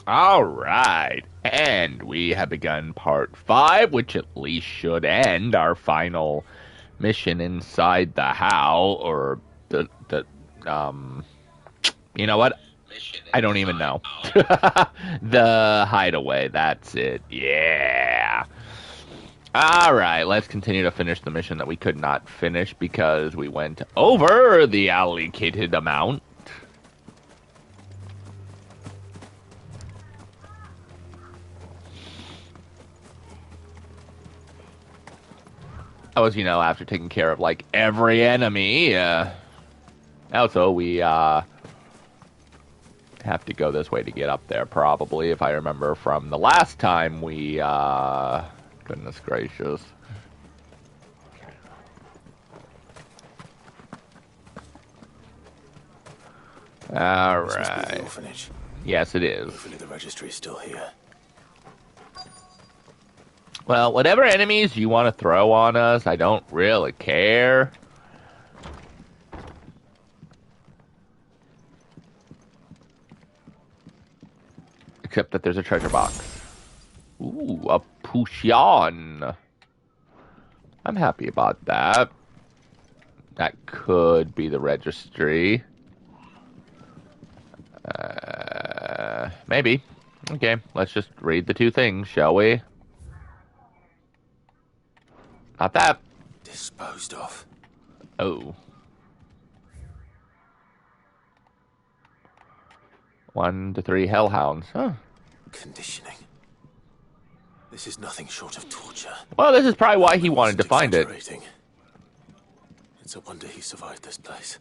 All right. And we have begun part 5, which at least should end our final mission inside the house, or um, you know what? I don't even know. The hideaway, that's it. Yeah. All right, let's continue to finish the mission that we could not finish because we went over the allocated amount. That was, after taking care of, like, every enemy. Also, we have to go this way to get up there, probably, if I remember from the last time we, goodness gracious. All right. This must be the orphanage. Yes, it is. Hopefully the registry is still here. Well, whatever enemies you want to throw on us, I don't really care. Except that there's a treasure box. Ooh, a Pushan. I'm happy about that. That could be the registry. Maybe. Okay, let's just read the two things, shall we? Not that. Disposed of. Oh. 1 to 3 hellhounds. Huh. Conditioning. This is nothing short of torture. Well, this is probably why he wanted to find it. It's a wonder he survived this place.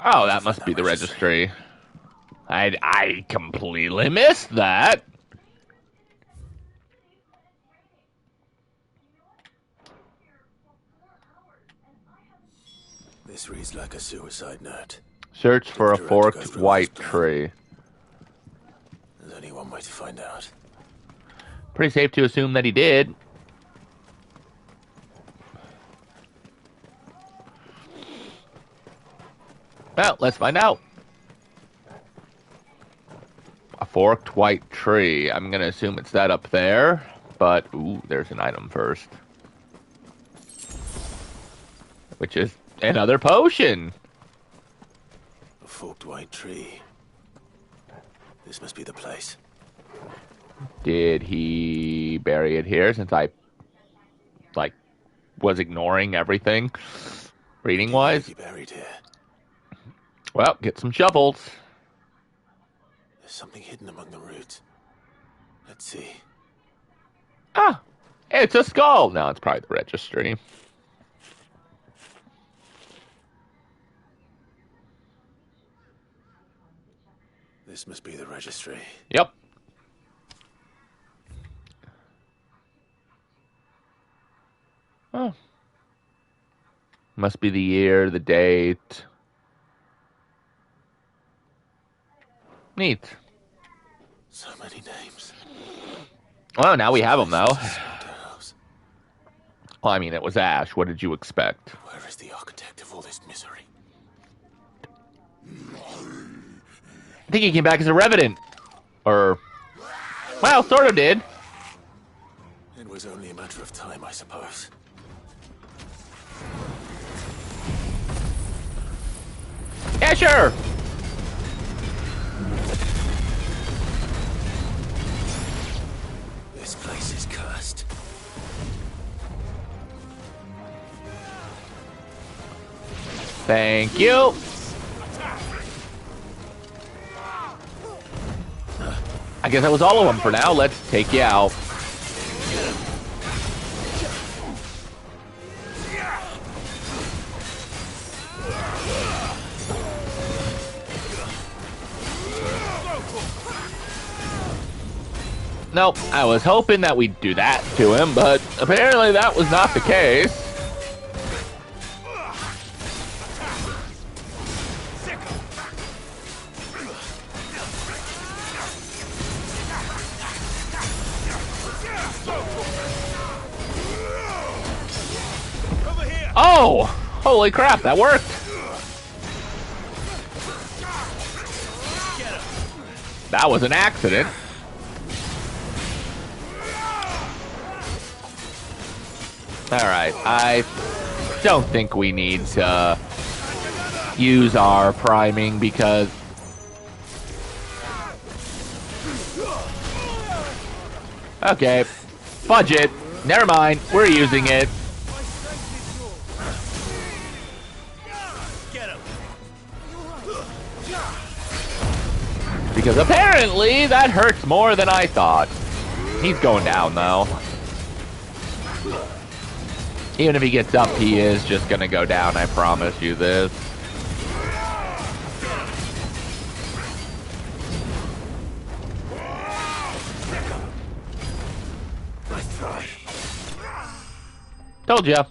Oh, that must be the registry. I completely missed that. This reads like a suicide note. Search for a forked white tree. There's only one way to find out. Pretty safe to assume that he did. Well, let's find out. A forked white tree. I'm going to assume it's that up there. But, ooh, there's an item first. Which is another potion. A forked white tree. This must be the place. Did he bury it here since I, was ignoring everything reading-wise? Buried here. Well, get some shovels. There's something hidden among the roots. Let's see. Ah, it's a skull. No, it's probably the registry. This must be the registry. Yep. Oh. Must be the year, the date. Neat. So many names. Well, now we have them, though. Well, I mean, it was Ash. What did you expect? Where is the architect of all this misery? I think he came back as a revenant. Or, well, sort of did. It was only a matter of time, I suppose. Yeah, sure. This place is cursed. Thank you. I guess that was all of them for now. Let's take you out. Nope, I was hoping that we'd do that to him, but apparently that was not the case. Oh! Holy crap, that worked! That was an accident. Alright, I don't think we need to use our priming because... Okay, budget. Never mind, we're using it. Because apparently that hurts more than I thought. He's going down though. Even if he gets up, he is just gonna go down, I promise you this. Told ya.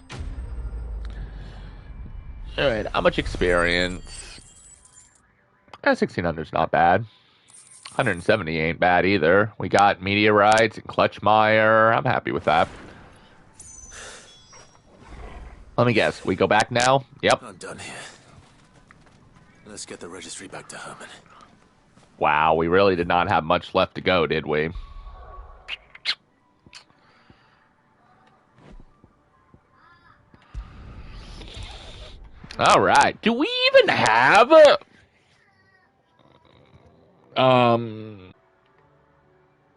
Alright, how much experience? 1600's not bad. 170 ain't bad either. We got meteorites and Clutchmire. I'm happy with that. Let me guess. We go back now? Yep. I'm done here. Let's get the registry back to Herman. Wow, we really did not have much left to go, did we? All right. Do we even have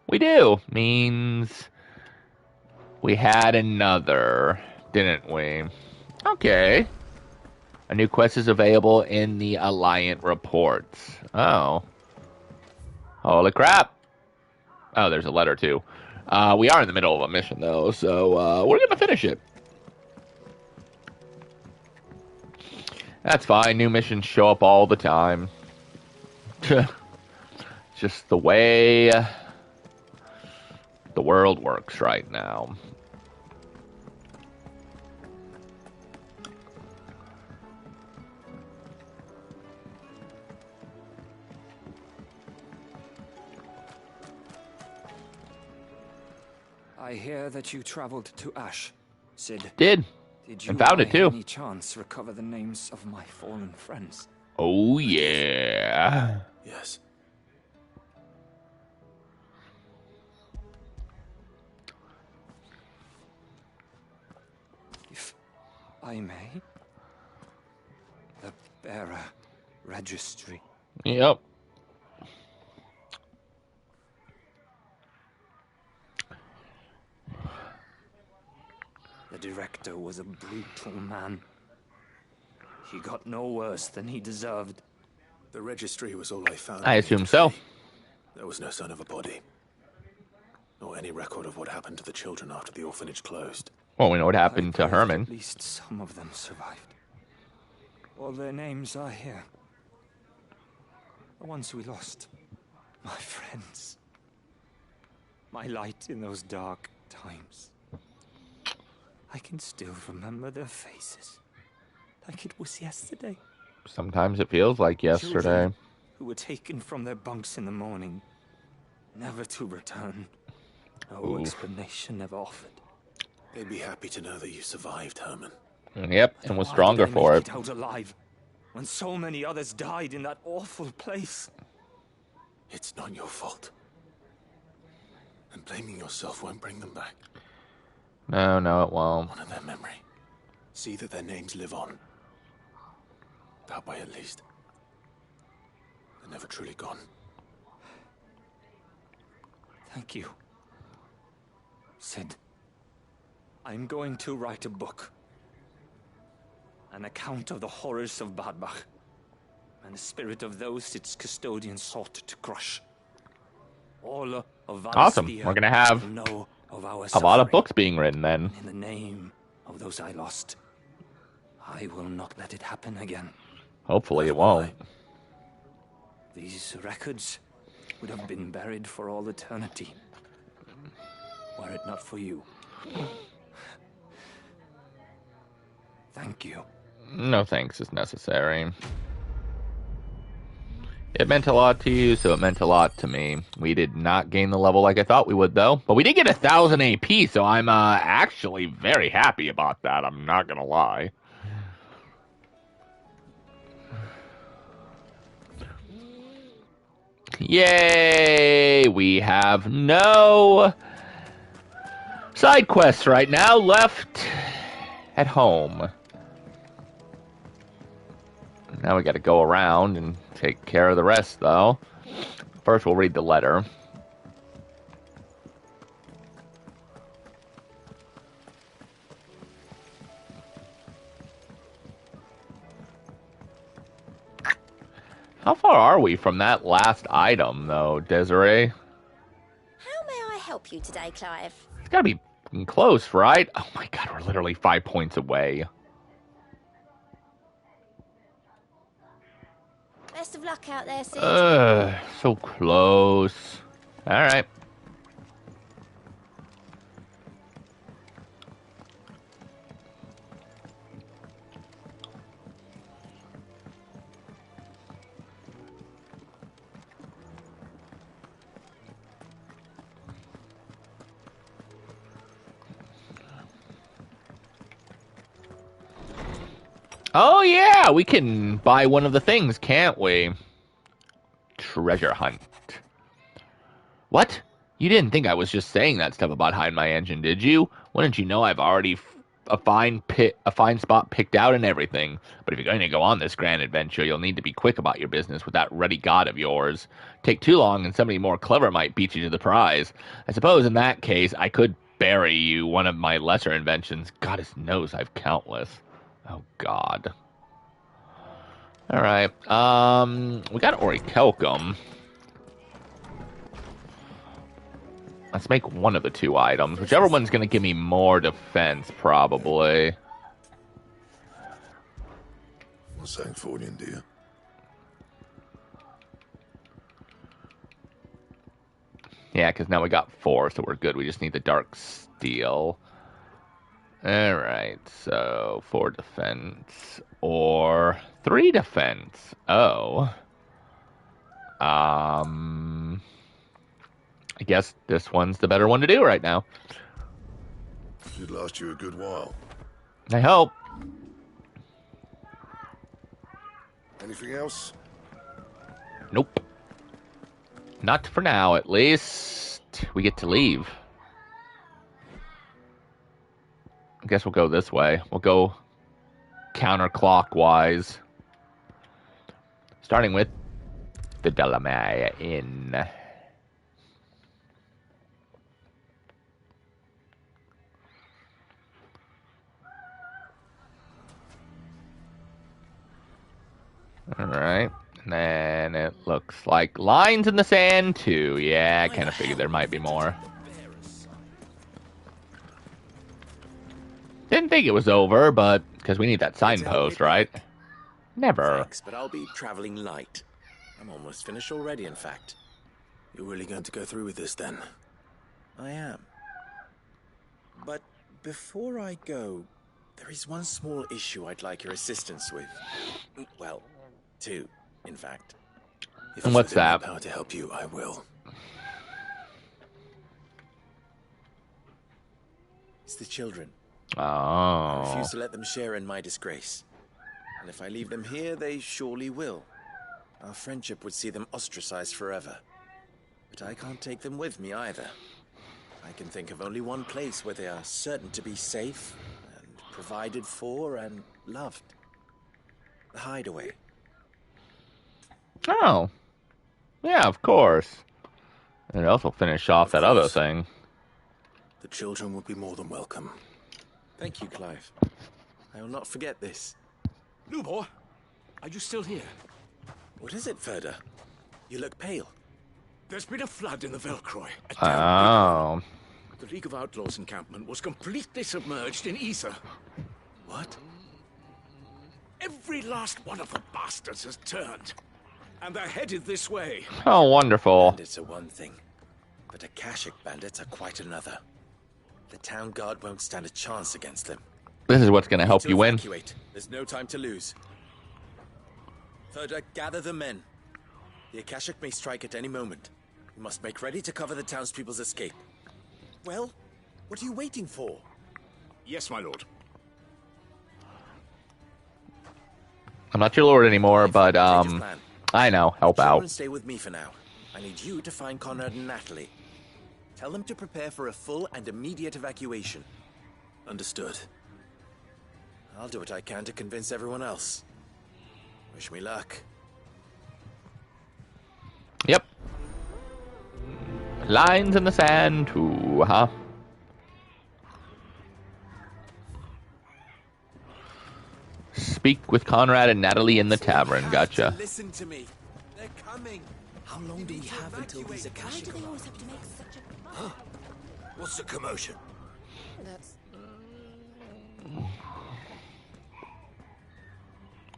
we do. Means we had another, didn't we? Okay. A new quest is available in the Alliant reports. Oh. Holy crap. Oh, there's a letter too. We are in the middle of a mission though, so we're gonna finish it. That's fine. New missions show up all the time. Just the way the world works right now. I hear that you traveled to Ash, Cid. Did you and found it too. Any chance recover the names of my fallen friends? Oh yeah. Yes. If I may, the bearer registry. Yep. The director was a brutal man. He got no worse than he deserved. The registry was all I found. I assume so. There was no sign of a body. Nor any record of what happened to the children after the orphanage closed. Well, we know what happened to Herman. At least some of them survived. All their names are here. The ones we lost. My friends. My light in those dark times. I can still remember their faces. Like it was yesterday. Sometimes it feels like yesterday. Children who were taken from their bunks in the morning. Never to return. No explanation ever offered. They'd be happy to know that you survived, Herman. Yep, and was stronger for it. Out alive when so many others died in that awful place. It's not your fault. And blaming yourself won't bring them back. No, it won't. Honor their memory. See that their names live on. That way, at least. They're never truly gone. Thank you, Cid. I'm going to write a book. An account of the horrors of Bad Bach. And the spirit of those its custodians sought to crush. All of Valisthea Awesome. We're going to have will know of our a lot of suffering. books being written then. In the name of those I lost, I will not let it happen again. Hopefully it won't. These records would have been buried for all eternity, were it not for you. Thank you. No thanks is necessary. It meant a lot to you, so it meant a lot to me. We did not gain the level like I thought we would, though. But we did get 1,000 AP, so I'm actually very happy about that. I'm not gonna lie. Yay! We have no side quests right now left at home. Now we got to go around and take care of the rest, though. First, we'll read the letter. How far are we from that last item, though, Desiree? How may I help you today, Clive? It's got to be close, right? Oh my god, we're literally 5 points away. Best of luck out there, Sid. So close. Alright. Oh yeah, we can buy one of the things, can't we? Treasure hunt. What? You didn't think I was just saying that stuff about hiding my engine, did you? Wouldn't you know I've already a fine spot picked out and everything? But if you're going to go on this grand adventure, you'll need to be quick about your business with that ruddy god of yours. Take too long, and somebody more clever might beat you to the prize. I suppose in that case, I could bury you one of my lesser inventions. Goddess knows I've countless. Oh, God. Alright, we got Orichalcum. Let's make one of the two items. Whichever one's going to give me more defense, probably. What's that for you, dear? Yeah, because now we got 4, so we're good. We just need the Dark Steel. Alright, so 4 defense or 3 defense. Oh. I guess this one's the better one to do right now. Should last you a good while. I hope. Anything else? Nope. Not for now, at least. We get to leave. I guess we'll go this way. We'll go counterclockwise. Starting with the Delamere Inn. Alright. And then it looks like lines in the sand, too. Yeah, I kind of figured there might be more. Didn't think it was over, but because we need that signpost, right? Never. Thanks, but I'll be traveling light. I'm almost finished already, in fact. You're really going to go through with this, then? I am. But before I go, there is one small issue I'd like your assistance with. Well, 2, in fact. If And it's what's within my that? power to help you, I will. It's the children. I Oh. refuse to let them share in my disgrace. And if I leave them here, they surely will. Our friendship would see them ostracized forever. But I can't take them with me either. I can think of only one place where they are certain to be safe and provided for and loved. The Hideaway. Oh. Yeah, of course. And also finish off that other course. thing. The children would be more than welcome. Thank you, Clive. I will not forget this. Lubor, are you still here? What is it, Ferda? You look pale. There's been a flood in the Velcroy. A town Oh. The League of Outlaws encampment was completely submerged in ether. What? Every last one of the bastards has turned. And they're headed this way. Oh, wonderful. Bandits are one thing, but Akashic bandits are quite another. The town guard won't stand a chance against them. This is what's going to help To you win. evacuate. There's no time to lose. Ferda, gather the men. The Akashic may strike at any moment. We must make ready to cover the townspeople's escape. Well, what are you waiting for? Yes, my lord. I'm not your lord anymore, but, Change of plan. I know. Help Children, out. stay with me for now. I need you to find Conrad and Natalie. Tell them to prepare for a full and immediate evacuation. Understood. I'll do what I can to convince everyone else. Wish me luck. Yep. Lines in the sand too, huh? Speak with Conrad and Natalie in the tavern. Gotcha. Listen to me. They're coming. How long do we have until these Why Akashic do they arrive? always have to make such a... What's the commotion? That's...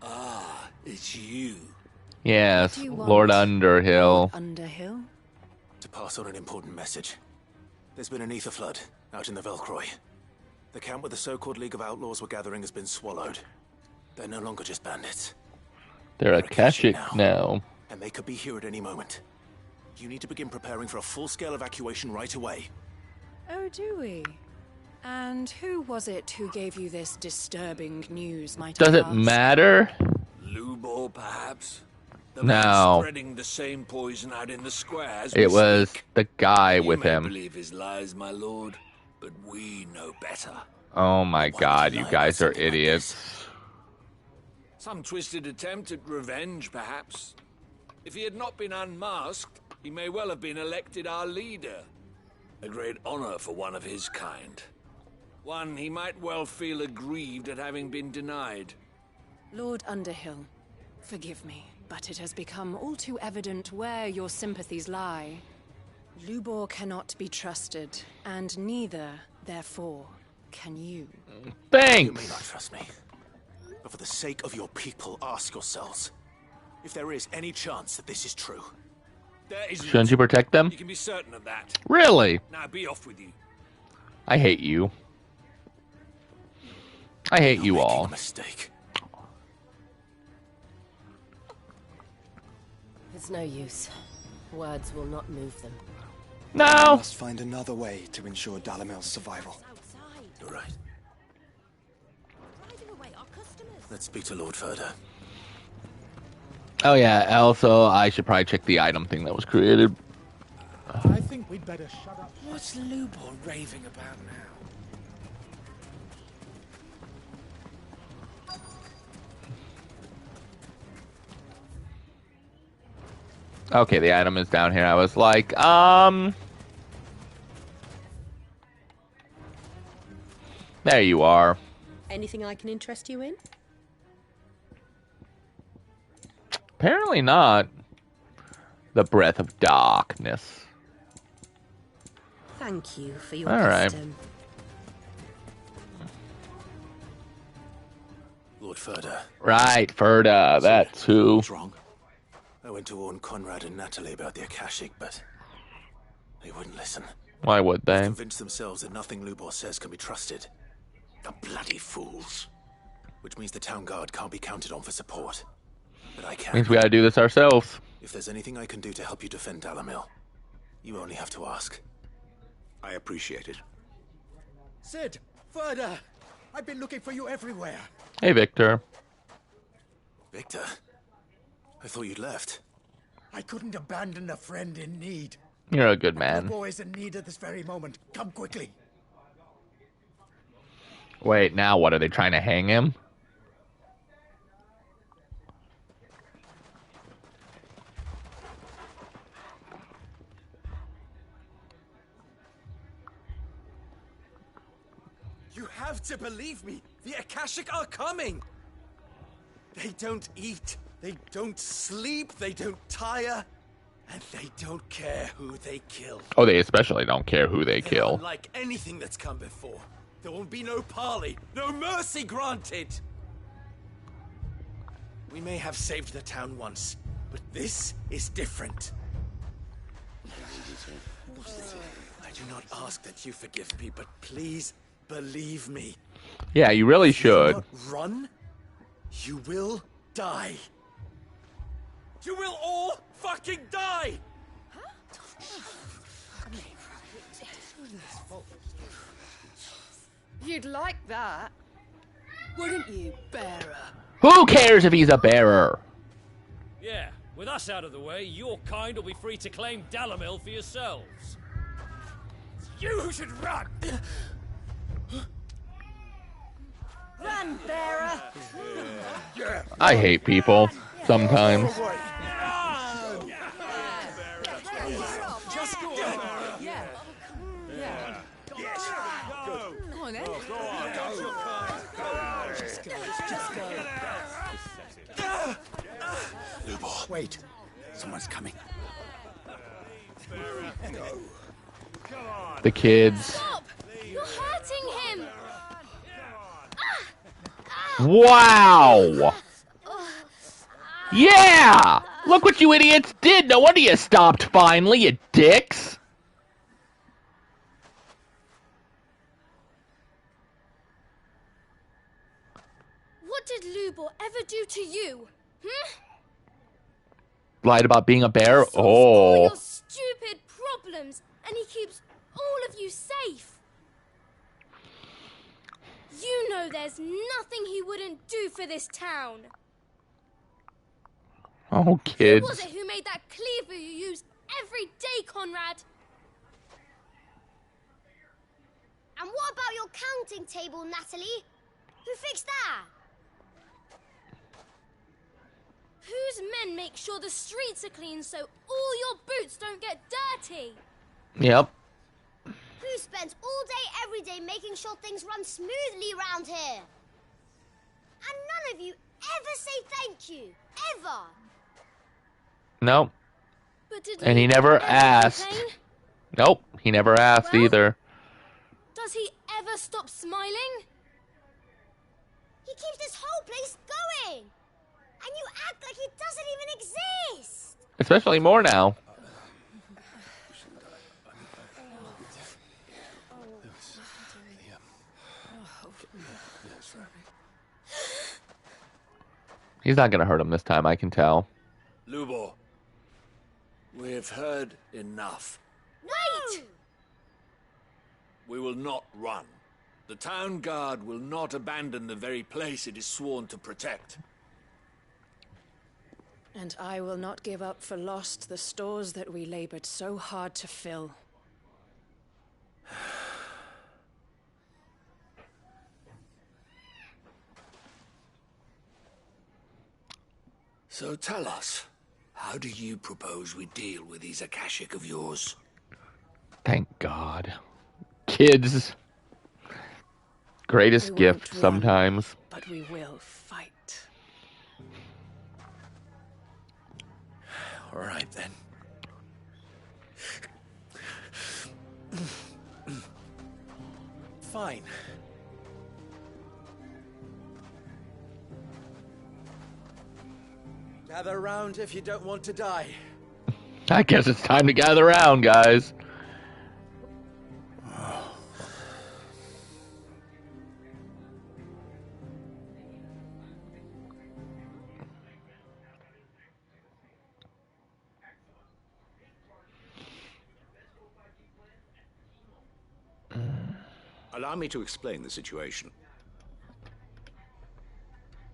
Ah, it's you. Yes, do you want? Lord Underhill. Underhill? To pass on an important message. There's been an ether flood out in the Velcroy. The camp where the so-called League of Outlaws were gathering has been swallowed. They're no longer just bandits. They're Akashic now. And they could be here at any moment. You need to begin preparing for a full-scale evacuation right away. Oh, do we? And who was it who gave you this disturbing news, might I Does it ask? matter? Lubor, perhaps? The No. man spreading the same poison out in the square as we It was speak. the guy You with may him. believe his lies, my lord, but we know better. Oh my god, you you lie guys about are something like idiots. Some twisted attempt at revenge, perhaps. If he had not been unmasked, he may well have been elected our leader. A great honor for one of his kind. One he might well feel aggrieved at having been denied. Lord Underhill, forgive me, but it has become all too evident where your sympathies lie. Lubor cannot be trusted, and neither, therefore, can you. You may Thanks! not trust me. But for the sake of your people, ask yourselves if there is any chance that this is true. There isn't. Shouldn't you protect them? You can be certain of that. Really? Now be off with you. I hate you. I hate You're you making all. a mistake. It's no use. Words will not move them. No! Must find another way to ensure Dalamil's survival. outside. You're right. Driving away our customers. Let's speak to Lord Furder. Oh yeah, also I should probably check the item thing that was created. I think we'd better shut up. What's Lubor raving about now? Okay, the item is down here. I was like, there you are. Anything I can interest you in? Apparently not. The Breath of Darkness. Thank you for your All right. custom. Lord Furder. Right, Ferda, that too. What's wrong? I went to warn Conrad and Natalie about the Akashic, but they wouldn't listen. Why would they? Convinced themselves that nothing Lubor says can be trusted. The bloody fools. Which means the town guard can't be counted on for support. But I can. Means we gotta do this ourselves. If there's anything I can do to help you defend Dalamil, you only have to ask. I appreciate it. Sid, Further, I've been looking for you everywhere. Hey, Victor. Victor? I thought you'd left. I couldn't abandon a friend in need. You're a good The man. boy is in need at this very moment. Come quickly. Wait, now what? Are they trying to hang him? You have to believe me. The Akashic are coming. They don't eat. They don't sleep. They don't tire. And they don't care who they kill. Oh, they especially don't care who they They're kill. unlike anything that's come before. There will be no parley, no mercy granted. We may have saved the town once, but this is different. I do not ask that you forgive me, but please believe me. Yeah, you really If you do should. not run, you will die. You will all fucking die! You'd like that, wouldn't you, bearer? Who cares if he's a bearer? Yeah, with us out of the way, your kind will be free to claim Dalamil for yourselves. You should run! Run, bearer! I hate people sometimes. Just go. Yeah. Yeah. Come on, then. Lubor, wait. Someone's coming. The kids. Stop! You're hurting him! Wow! Yeah! Look what you idiots did! No wonder you stopped finally, you dicks! What did Lubor ever do to you? Lied about being a bear? All Oh. your stupid problems, and he keeps all of you safe. You know there's nothing he wouldn't do for this town. Oh, Who kids. was it who made that cleaver you use every day, Conrad? And what about your counting table, Natalie? Who fixed that? Whose men make sure the streets are clean so all your boots don't get dirty? Yep. Who spends all day, every day making sure things run smoothly round here? And none of you ever say thank you. Ever. Nope. But did And he Lubor never ever asked. complain? Nope, he never asked Well? either. Does he ever stop smiling? He keeps this whole place going. And you act like it doesn't even exist. Especially more now. He's not gonna hurt him this time, I can tell. Lubor, we've heard enough. Wait! We will not run. The town guard will not abandon the very place it is sworn to protect. And I will not give up for lost the stores that we labored so hard to fill. So tell us, how do you propose we deal with these Akashic of yours? Thank God. Kids. Greatest We gift won't run, sometimes. But we will fight. All right, then. Fine. Gather round if you don't want to die. I guess it's time to gather around, guys. Allow me to explain the situation.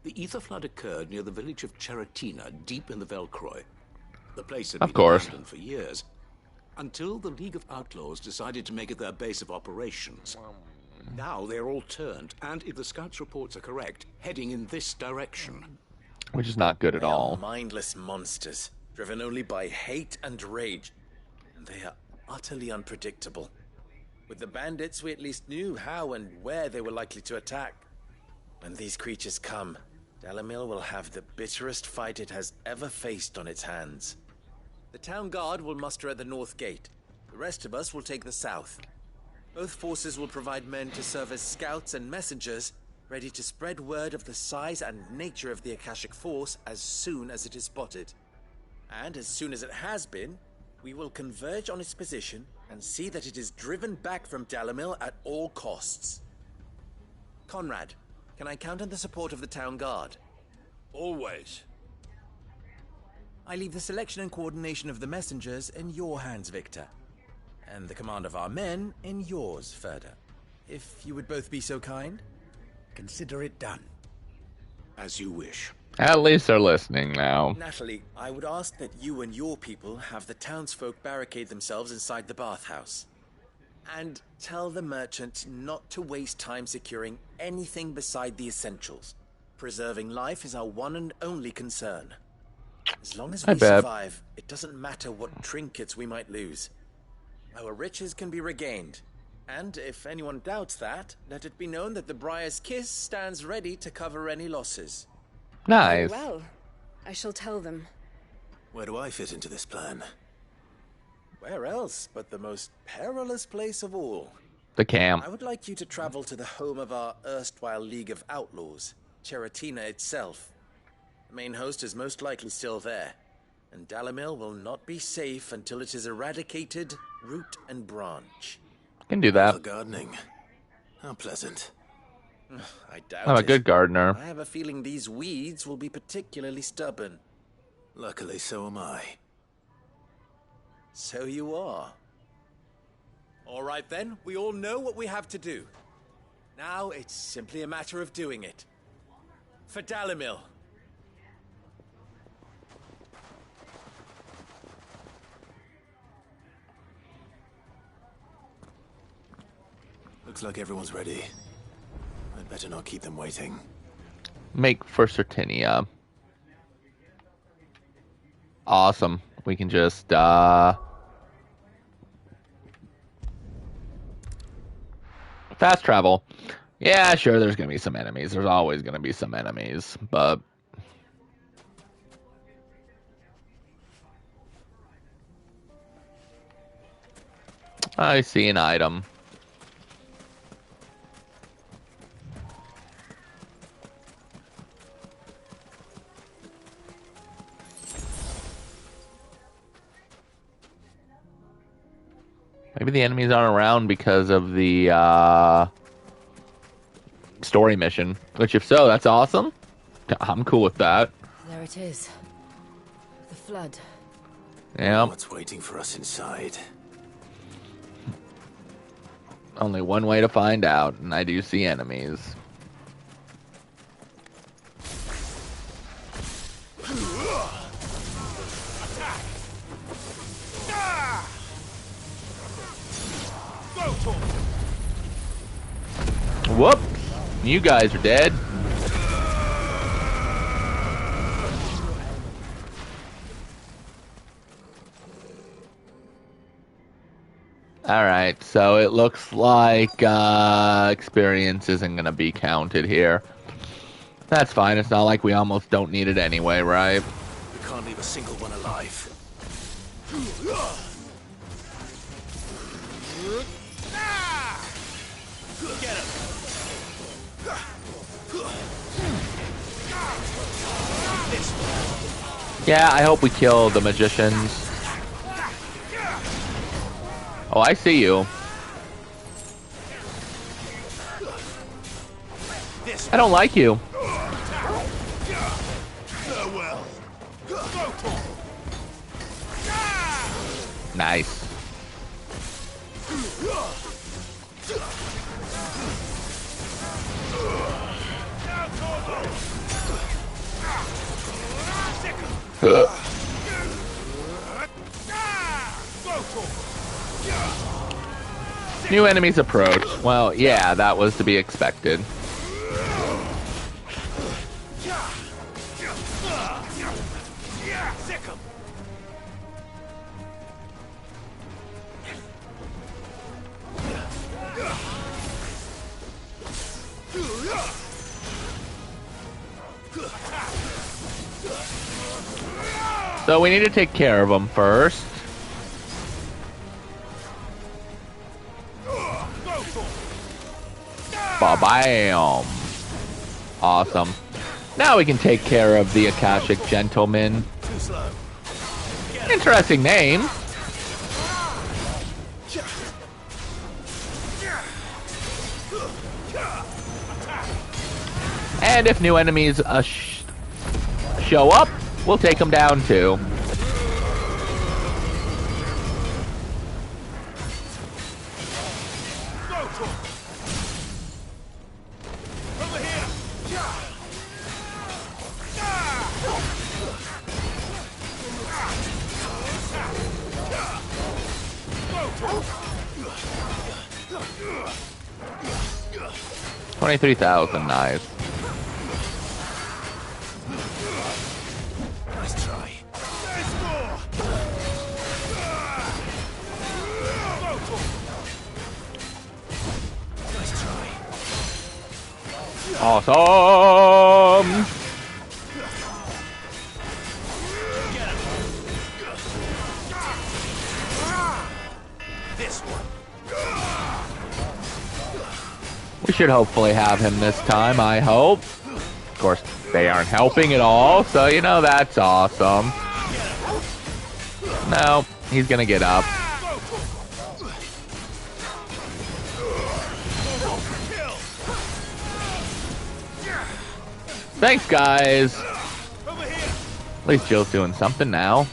The ether flood occurred near the village of Cheratina, deep in the Velcroy. The place had Of been course. abandoned for years, until the League of Outlaws decided to make it their base of operations. Now they're all turned, and if the scouts' reports are correct, heading in this direction. Which is not good at They are all. mindless monsters, driven only by hate and rage. And they are utterly unpredictable. With the bandits, we at least knew how and where they were likely to attack. When these creatures come, Dalimil will have the bitterest fight it has ever faced on its hands. The town guard will muster at the north gate. The rest of us will take the south. Both forces will provide men to serve as scouts and messengers, ready to spread word of the size and nature of the Akashic force as soon as it is spotted. And as soon as it has been, we will converge on its position and see that it is driven back from Dalimil at all costs. Conrad, can I count on the support of the town guard? Always. I leave the selection and coordination of the messengers in your hands, Victor. And the command of our men in yours, Ferda. If you would both be so kind. Consider it done. As you wish. At least they're listening now. Natalie, I would ask that you and your people have the townsfolk barricade themselves inside the bathhouse. And tell the merchant not to waste time securing anything beside the essentials. Preserving life is our one and only concern. As long as we survive, it doesn't matter what trinkets we might lose. Our riches can be regained. And if anyone doubts that, let it be known that the Briar's Kiss stands ready to cover any losses. Nice. Well, I shall tell them. Where do I fit into this plan? Where else but the most perilous place of all? The camp. I would like you to travel to the home of our erstwhile League of Outlaws, Cheratina itself. The main host is most likely still there, and Dalimil will not be safe until it is eradicated, root and branch. Can do that. For gardening. How pleasant. I doubt I'm a it. good gardener. I have a feeling these weeds will be particularly stubborn. Luckily, so am I. So you are. All right then, we all know what we have to do. Now it's simply a matter of doing it. For Dalimil. Looks like everyone's ready. I'd better not keep them waiting. Make for Certinia. Awesome. We can just fast travel. Yeah, sure, there's gonna be some enemies. There's always gonna be some enemies, but I see an item. Maybe the enemies aren't around because of the story mission. Which, if so, that's awesome. I'm cool with that. There it is. The flood. Yeah. What's waiting for us inside? Only one way to find out, and I do see enemies. Whoop! You guys are dead. Alright, so it looks like experience isn't going to be counted here. That's fine, it's not like we almost don't need it anyway, right? We can't leave a single one alive. Get him! Yeah, I hope we kill the magicians. Oh, I see you. I don't like you. Nice. New enemies approach. Well, yeah, that was to be expected. So we need to take care of them first. Ba-bam. Awesome. Now we can take care of the Akashic Gentleman. Interesting name. And if new enemies show up, we'll take them down too. $23,000, nice. Nice try. Nice try. Awesome! This one. We should hopefully have him this time, I hope. Of course, they aren't helping at all, so you know that's awesome. No, he's gonna get up. Thanks, guys. At least Jill's doing something now.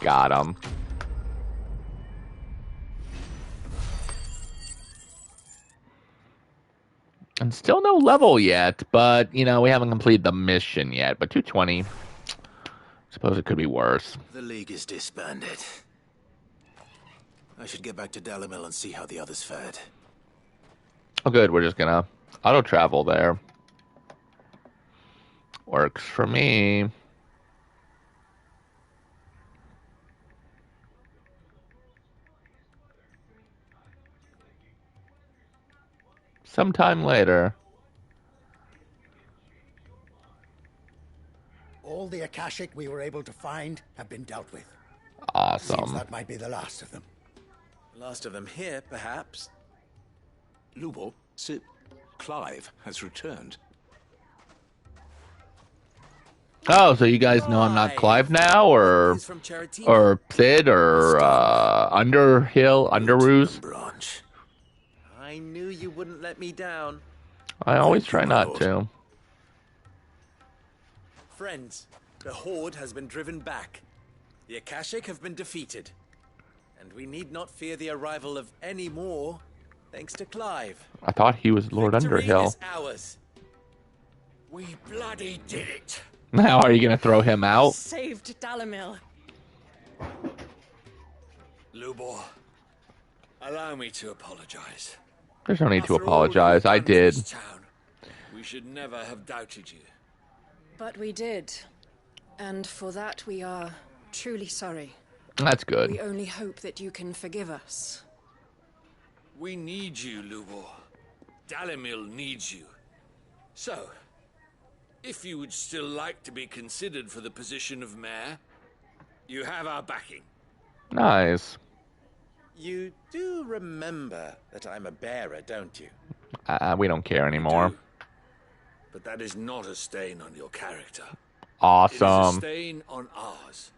Got him. And still no level yet, but, you know, we haven't completed the mission yet. But 220, suppose it could be worse. The League is disbanded. I should get back to Dalimil and see how the others fared. Oh, good. We're just gonna auto-travel there. Works for me. Sometime later. All the Akashic we were able to find have been dealt with. Awesome. Seems that might be the last of them. Last of them here, perhaps. Lubor, Sir Clive has returned. Oh, so you guys know I'm not Clive now, or Sid, or Underhill, Underoos? I knew you wouldn't let me down. I always try not to. Friends, the Horde has been driven back. The Akashic have been defeated. And we need not fear the arrival of any more, thanks to Clive. I thought he was Lord Underhill. Is ours. We bloody did it. Now, are you going to throw him out? Saved Dalimil. Lubor, allow me to apologize. There's no need to apologize. I did. We should never have doubted you. But we did. And for that we are truly sorry. That's good. We only hope that you can forgive us. We need you, Lubor. Dalimil needs you. So, if you would still like to be considered for the position of mayor, you have our backing. Nice. You do remember that I'm a bearer, don't you? We don't care anymore. But that is not a stain on your character. Awesome. It is a stain on ours.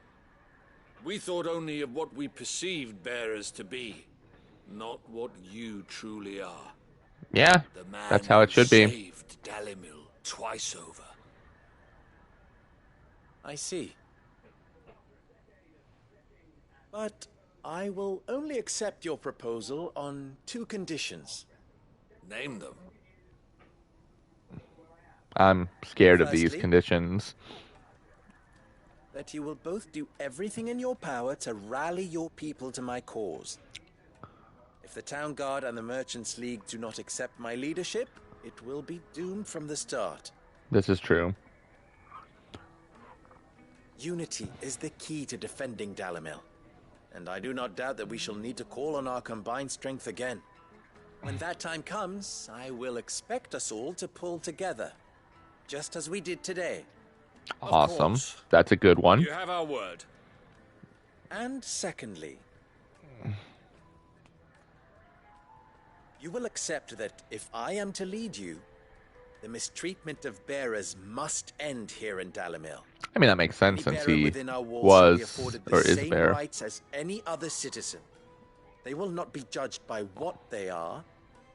We thought only of what we perceived bearers to be, not what you truly are. Yeah, that's how it should be. Saved Dalimil twice over. I see. But I will only accept your proposal on 2 conditions. Name them. I'm scared of these Firstly, conditions. That you will both do everything in your power to rally your people to my cause. If the Town Guard and the Merchants League do not accept my leadership, it will be doomed from the start. This is true. Unity is the key to defending Dalimil, and I do not doubt that we shall need to call on our combined strength again. When that time comes, I will expect us all to pull together, just as we did today. Awesome. That's a good one. You have our word. And secondly, you will accept that if I am to lead you, the mistreatment of bearers must end here in Dalimil. I mean, that makes sense Any since bearer he within our walls shall be was afforded the or is same bear. rights as any other citizen. They will not be judged by what they are,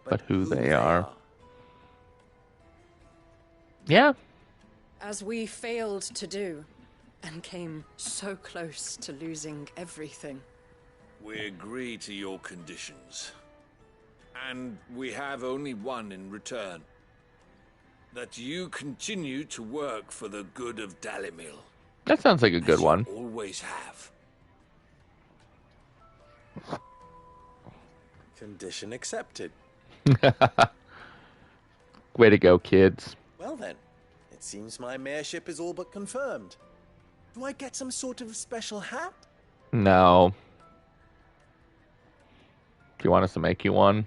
But who they are. Yeah. As we failed to do, and came so close to losing everything. We agree to your conditions. And we have only one in return. That you continue to work for the good of Dalimil. That sounds like a good one. Always have. Condition accepted. Way to go, kids. Well then, it seems my mayorship is all but confirmed. Do I get some sort of special hat? No. Do you want us to make you one?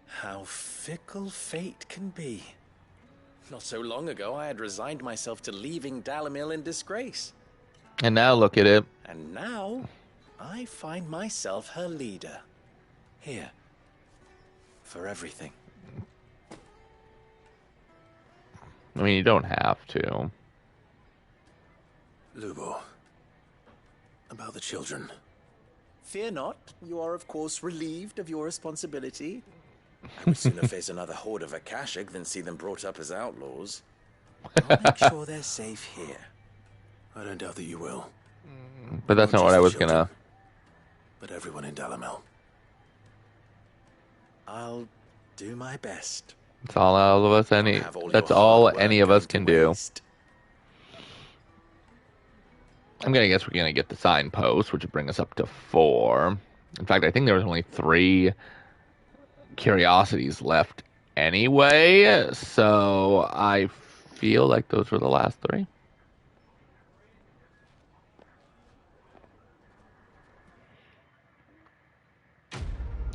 How fickle fate can be. Not so long ago, I had resigned myself to leaving Dalimil in disgrace. And now look at it. And now, I find myself her leader. Here. For everything. I mean, you don't have to. Lubor. About the children. Fear not. You are, of course, relieved of your responsibility. I would sooner face another horde of Akashic than see them brought up as outlaws. I'll make sure they're safe here. I don't doubt that you will. But that's not what I was children, gonna... But everyone in Dalimil. I'll do my best. That's all of us that's all any of us can do. I'm gonna guess we're gonna get the signpost, which would bring us up to 4. In fact, I think there was only 3 curiosities left anyway, so I feel like those were the last 3.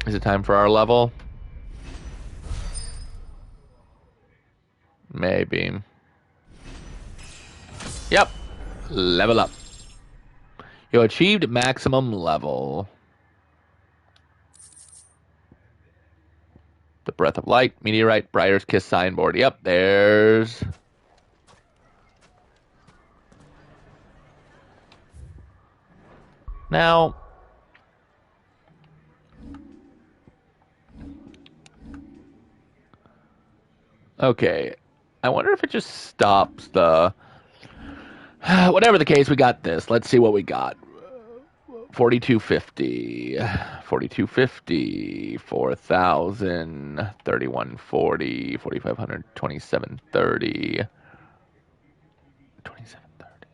Is it time for our level? Maybe. Yep. Level up. You achieved maximum level. The Breath of Light, Meteorite, Briar's Kiss signboard. Yep, there's... Now... Okay. I wonder if it just stops the... Whatever the case, we got this. Let's see what we got. 4250, 4250, 4000, 3140, 4500, 2730, 2730,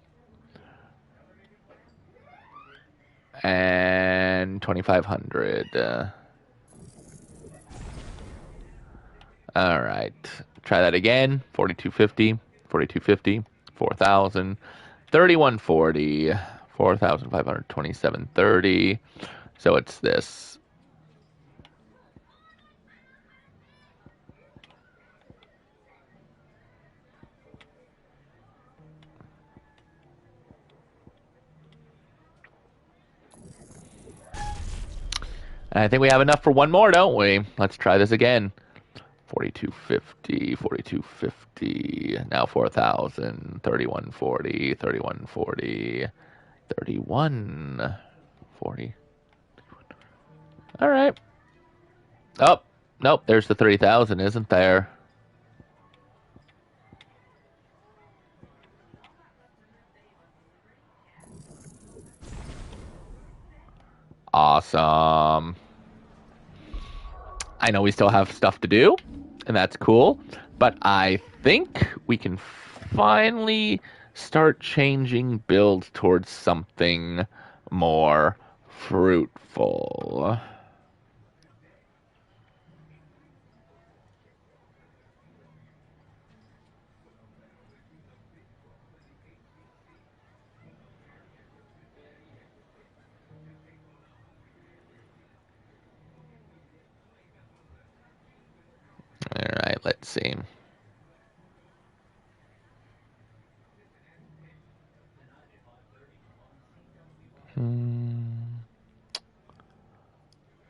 and 2500. All right, try that again. 4250, 4250, 4000, 3140. 4,527.30. So it's this. And I think we have enough for one more, don't we? Let's try this again. 4250, 4250, now 4,000, 3140, 3140. 3140. All right. Oh, nope. There's the 3,000, isn't there? Awesome. I know we still have stuff to do, and that's cool, but I think we can finally start changing builds towards something more fruitful. All right, let's see.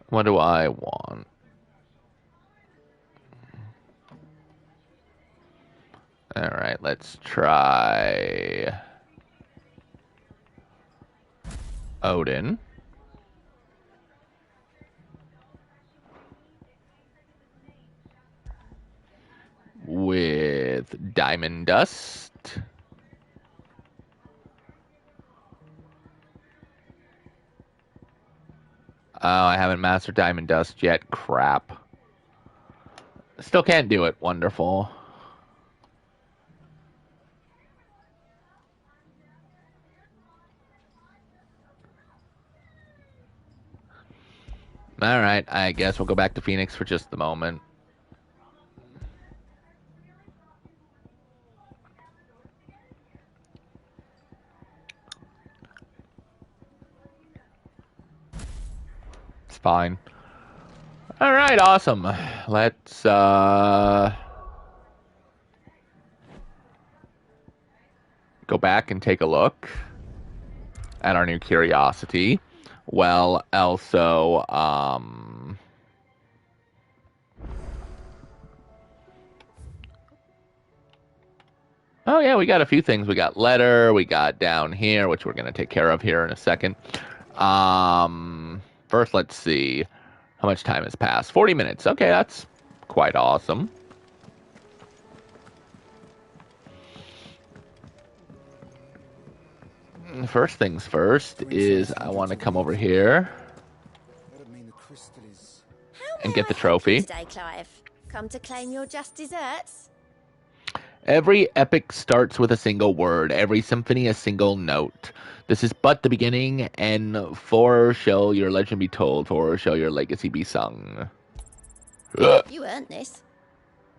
What do I want? All right, let's try Odin. With Diamond Dust. Oh, I haven't mastered Diamond Dust yet. Crap. Still can't do it. Wonderful. Alright, I guess we'll go back to Phoenix for just the moment. It's fine. Alright, awesome. Let's, go back and take a look at our new curiosity. Well, also, oh yeah, we got a few things. We got letter, we got down here, which we're going to take care of here in a second. First, let's see how much time has passed. 40 minutes. Okay, that's quite awesome. First things first is I want to come over here and get the trophy. Today, Clive. Come to claim your just desserts? Every epic starts with a single word, every symphony a single note. This is but the beginning, and for shall your legend be told, for shall your legacy be sung. You earned this.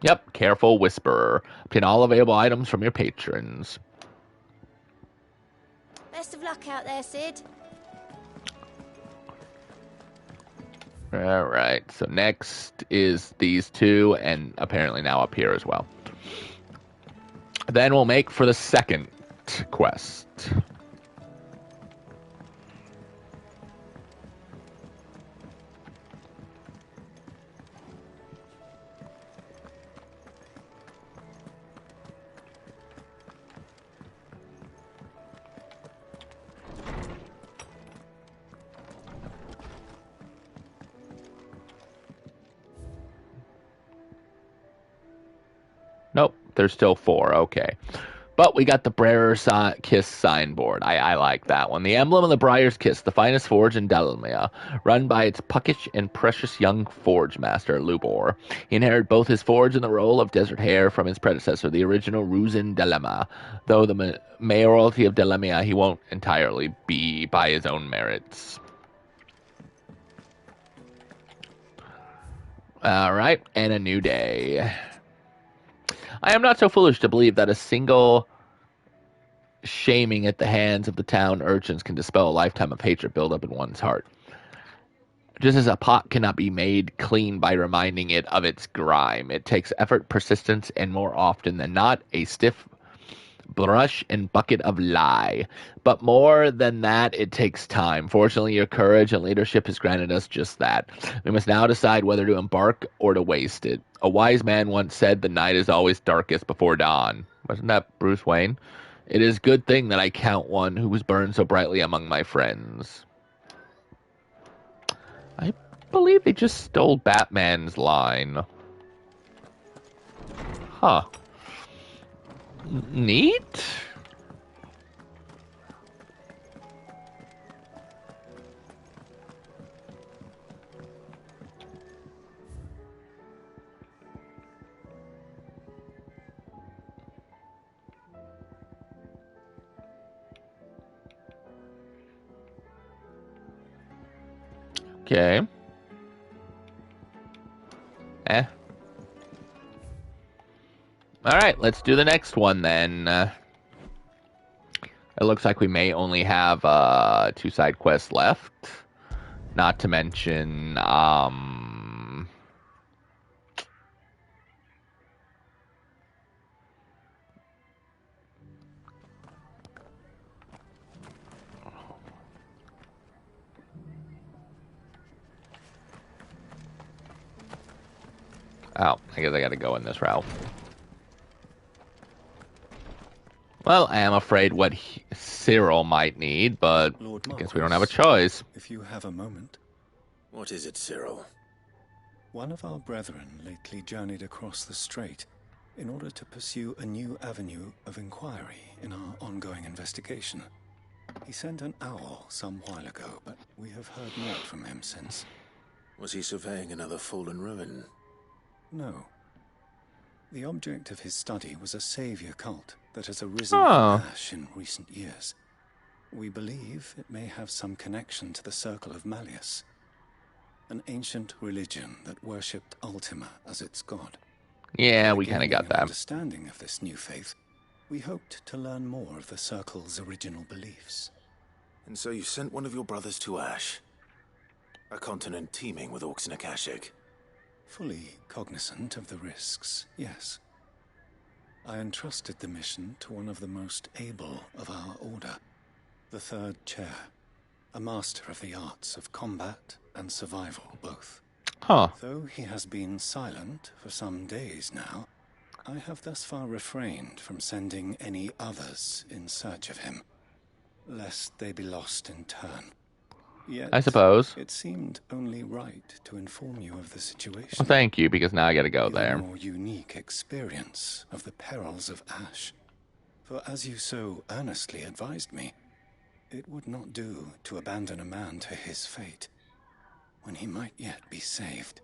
Yep, careful whisperer. Obtain all available items from your patrons. Best of luck out there, Sid. Alright, so next is these two, and apparently now up here as well. Then we'll make for the second quest. Nope, there's still 4. Okay. But we got the Briar's Kiss signboard. I like that one. The emblem of the Briar's Kiss, the finest forge in Dalamea, run by its puckish and precious young forge master, Lubor. He inherited both his forge and the role of Desert Hare from his predecessor, the original Ruzin Delema. Though the mayoralty of Dalamea, he won't entirely be by his own merits. Alright, and a new day. I am not so foolish to believe that a single shaming at the hands of the town urchins can dispel a lifetime of hatred built up in one's heart. Just as a pot cannot be made clean by reminding it of its grime, it takes effort, persistence, and more often than not, a stiff brush and bucket of lie. But more than that, it takes time. Fortunately, your courage and leadership has granted us just that. We must now decide whether to embark or to waste it. A wise man once said, the night is always darkest before dawn. Wasn't that Bruce Wayne? It is a good thing that I count one who was burned so brightly among my friends. I believe they just stole Batman's line. Huh. Neat? Okay. Alright, let's do the next one then. It looks like we may only have 2 side quests left. Not to mention, oh, I guess I gotta go in this route. Well, I am afraid what Cyril might need, but Lord I guess we don't have a choice. If you have a moment. What is it, Cyril? One of our brethren lately journeyed across the strait in order to pursue a new avenue of inquiry in our ongoing investigation. He sent an owl some while ago, but we have heard naught from him since. Was he surveying another fallen ruin? No. The object of his study was a savior cult that has arisen from ash in recent years. We believe it may have some connection to the Circle of Malleus. an ancient religion that worshipped Ultima as its god. Yeah, we kind of got Gaining an that. understanding of this new faith, we hoped to learn more of the Circle's original beliefs. And so you sent one of your brothers to Ash, a continent teeming with orcs and Akashic. Fully cognizant of the risks, yes. I entrusted the mission to one of the most able of our order, the Third Chair, a master of the arts of combat and survival both. Huh. Though he has been silent for some days now, I have thus far refrained from sending any others in search of him, lest they be lost in turn. Yet, I suppose. It seemed only right to inform you of the situation. Well, thank you, because now I gotta go there. Your unique experience of the perils of Ash. For as you so earnestly advised me, it would not do to abandon a man to his fate, when he might yet be saved.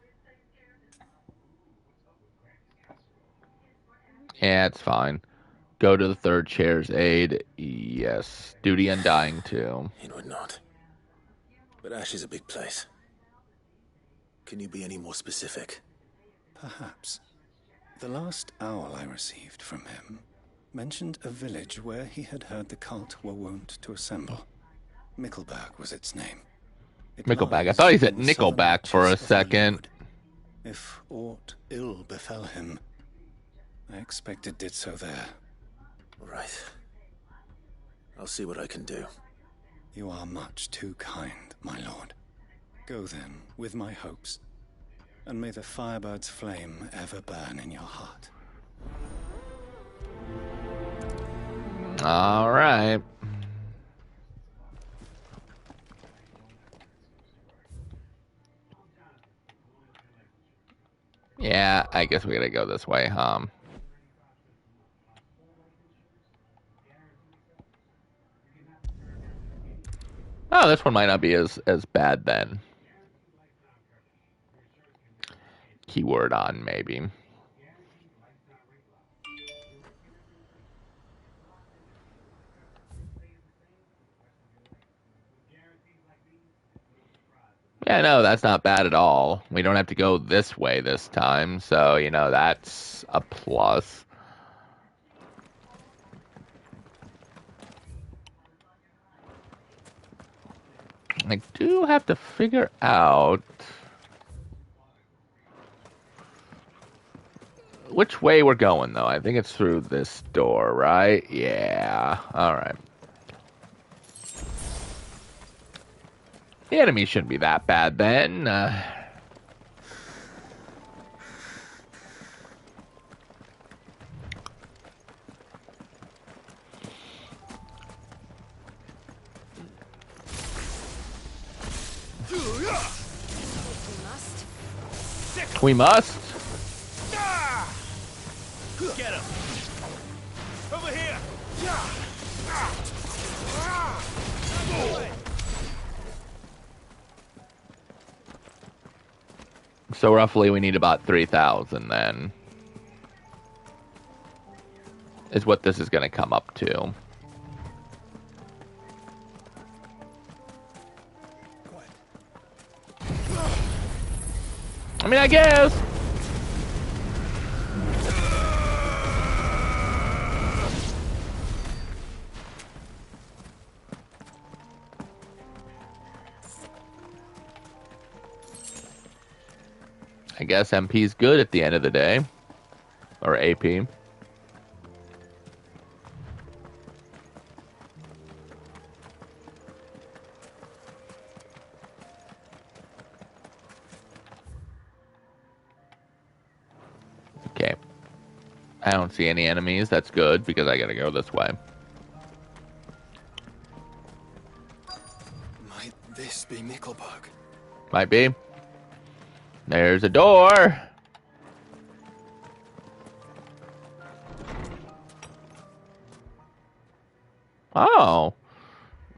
Yeah, it's fine. Go to the Third Chair's aid. Yes. Duty undying too. It would not. But Ash is a big place. Can you be any more specific? Perhaps. The last owl I received from him mentioned a village where he had heard the cult were wont to assemble. Mickleburg was its name. Mickleback. I thought he said Nickelback for a second. If aught ill befell him, I expect it did so there. Right. I'll see what I can do. You are much too kind, my lord. Go then, with my hopes, and may the Firebird's flame ever burn in your heart. All right. Yeah, I guess we gotta go this way, huh? Oh, this one might not be as bad then. Keyword on, maybe. Yeah, no, that's not bad at all. We don't have to go this way this time, so, you know, that's a plus. I do have to figure out which way we're going, though. I think it's through this door, right? Yeah. All right. The enemy shouldn't be that bad, then. We must. Get him! Over here! So roughly we need about 3,000 then. Is what this is going to come up to. I mean, I guess. I guess MP's good at the end of the day. Or AP. Okay. I don't see any enemies. That's good, because I gotta go this way. Might this be Mickleburg? Might be. There's a door. Oh.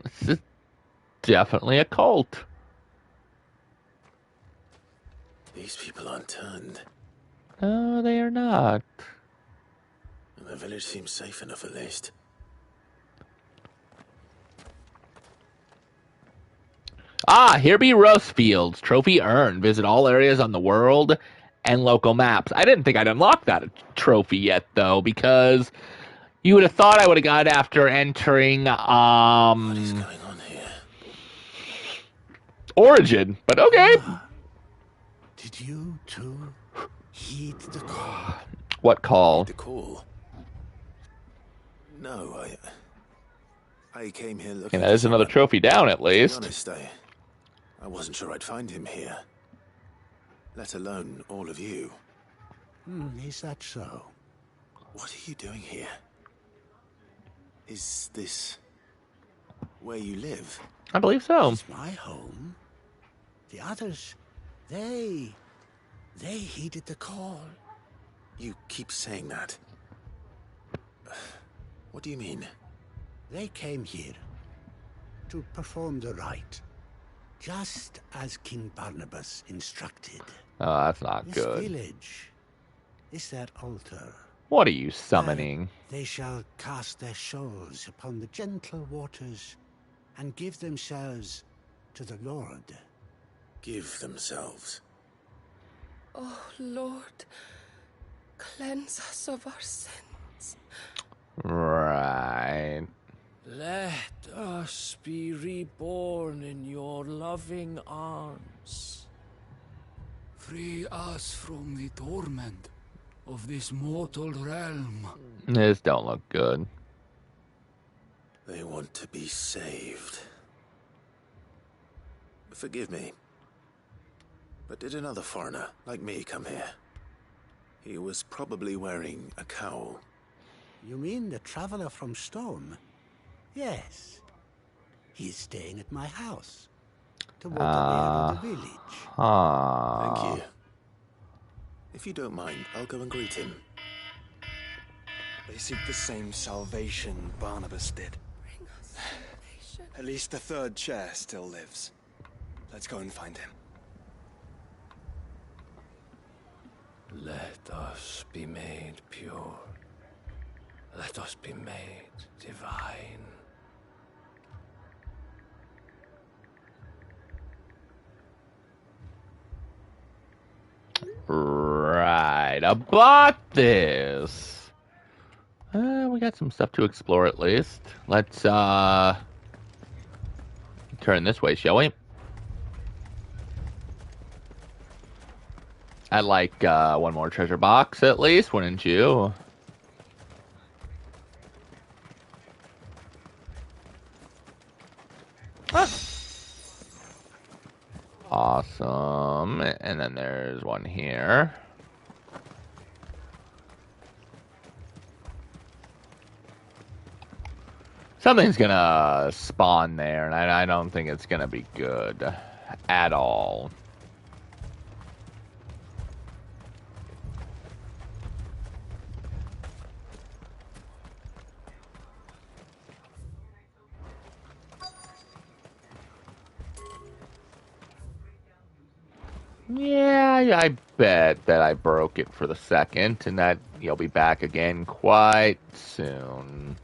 This is definitely a cult. These people aren't turned. No, they are not. The village seems safe enough at least. Here be roast fields. Trophy earned. Visit all areas on the world and local maps. I didn't think I'd unlock that trophy yet, though, because you would have thought I would have got it after entering What is going on here? Origin. But okay. Did you too heed the call? What call? The call? No, I came here looking. Yeah, there's another trophy down, at least. To be honest, I wasn't sure I'd find him here. Let alone all of you. Is that so? What are you doing here? Is this where you live? I believe so. It's my home. The others, they heeded the call. You keep saying that. What do you mean? They came here to perform the rite, just as King Barnabas instructed. Oh, that's not This good. village is their altar. What are you summoning? They shall cast their souls upon the gentle waters and give themselves to the Lord. Give themselves. Oh, Lord, cleanse us of our sins. Right. Let us be reborn in your loving arms. Free us from the torment of this mortal realm. This don't look good. They want to be saved. Forgive me. But did another foreigner, like me, come here? He was probably wearing a cowl. You mean the traveler from Stone? Yes. He is staying at my house to walk away out of the village. Thank you. If you don't mind, I'll go and greet him. They seek the same salvation Barnabas did. At least the third chair still lives. Let's go and find him. Let us be made pure. Let us be made divine. Right. About this. We got some stuff to explore at least. Let's turn this way, shall we? I'd like one more treasure box at least, wouldn't you? Awesome. And then there's one here. Something's gonna spawn there, and I don't think it's gonna be good at all. Yeah, I bet that I broke it for the second, and that you'll be back again quite soon.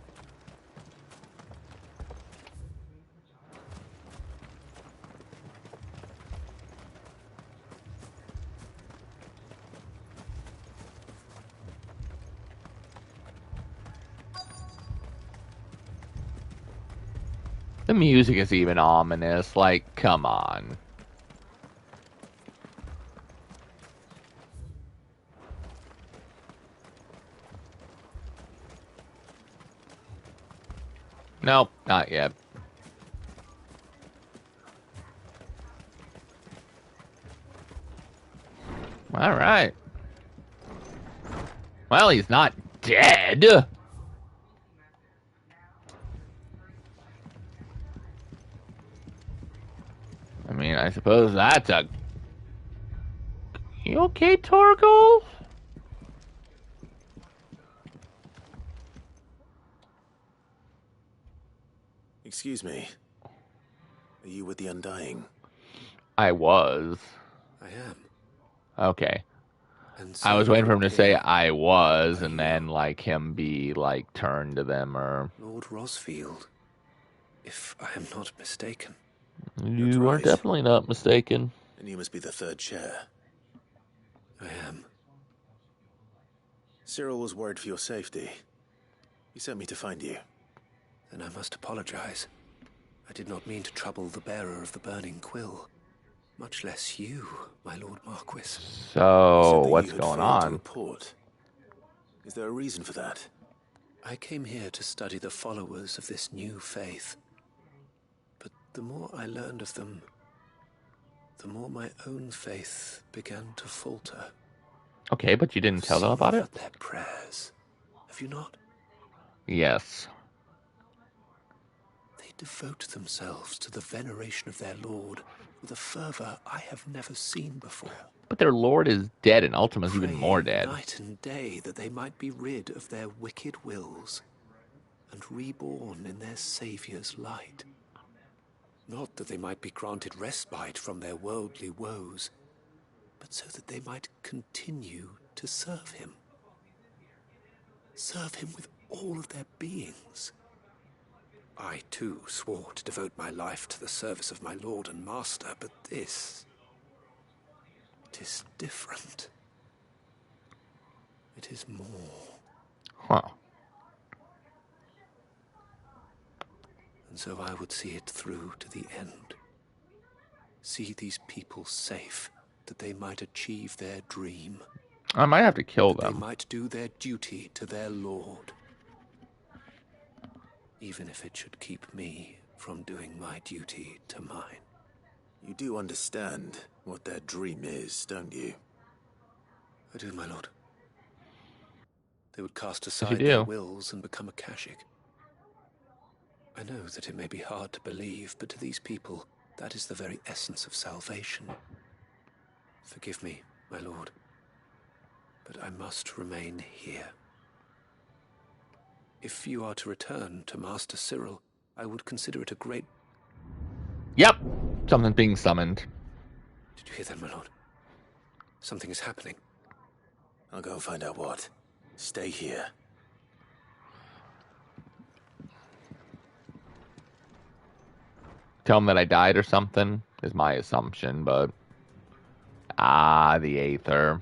The music is even ominous, like, come on. Nope, not yet. All right. Well, he's not dead. I mean, I suppose that's a... You okay, Torgal? Excuse me. Are you with the Undying? I was. I am. Okay. And I was so waiting for him to you're say I was, and then, like, him be, like, turned to them, or... Lord Rosfield, if I am not mistaken. You are definitely not mistaken. And you must be the third chair. I am. Cyril was worried for your safety. He sent me to find you. Then I must apologize. I did not mean to trouble the bearer of the burning quill. Much less you, my Lord Marquis. So, what's going on? Is there a reason for that? I came here to study the followers of this new faith. But the more I learned of them, the more my own faith began to falter. Okay, but you didn't tell them about it? Their prayers. Have you not? Yes. They devote themselves to the veneration of their Lord with a fervor I have never seen before. But their lord is dead, and Ultima's even more dead. Night and day that they might be rid of their wicked wills and reborn in their Saviour's light. Not that they might be granted respite from their worldly woes, but so that they might continue to serve him. Serve him with all of their beings. I, too, swore to devote my life to the service of my Lord and Master, but this... it is different. It is more. Huh. And so I would see it through to the end. See these people safe, that they might achieve their dream. I might have to kill them. They might do their duty to their Lord. Even if it should keep me from doing my duty to mine. You do understand what their dream is, don't you? I do, my lord. They would cast aside their wills and become Akashic. I know that it may be hard to believe, but to these people, that is the very essence of salvation. Forgive me, my lord, but I must remain here. If you are to return to Master Cyril, I would consider it a great... Yep, something's being summoned. Did you hear that, my lord? Something is happening. I'll go and find out what. Stay here. Tell him that I died or something is my assumption, but... Ah, the Aether.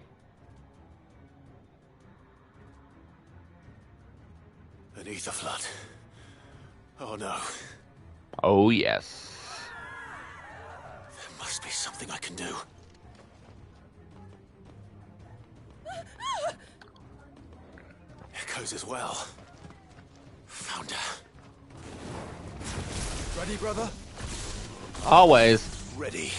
An ether flood. Oh no. Oh yes. There must be something I can do. Echoes as well. Found her. Ready, brother? Always. Ready.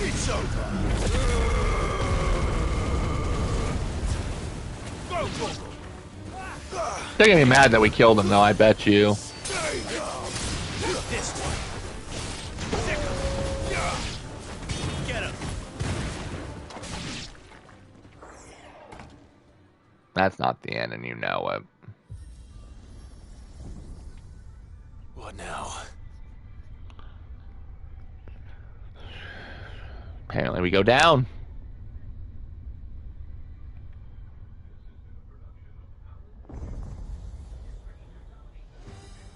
It's over. They're gonna be mad that we killed him, though. I bet you. Get him. That's not the end, and you know it. What now? Apparently we go down.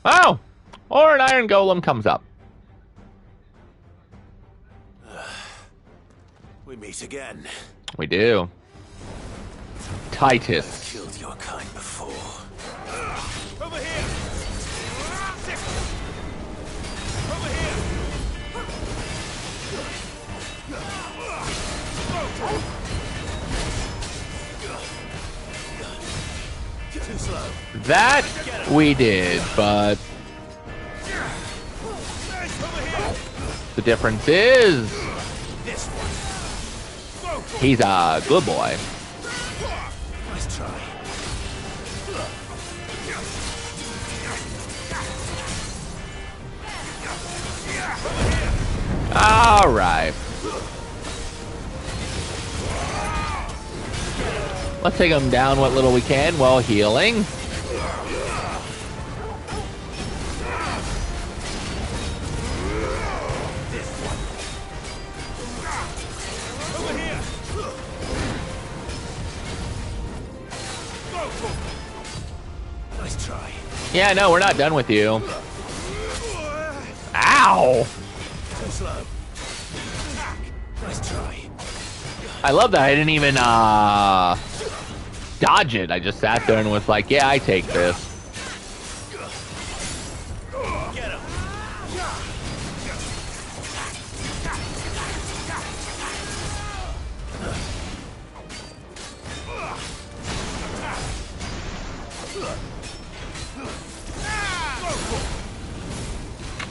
Oh! Or an iron golem comes up. We meet again. We do. Titus. I've killed your kind before. Over here! Over here! Too slow. That we did, but the difference is he's a good boy. Nice try. All right. Let's take him down what little we can while healing. Yeah, no, we're not done with you. Ow! Too slow. Nice try. I love that I didn't even dodge it. I just sat there and was like, yeah, I take this. Get him.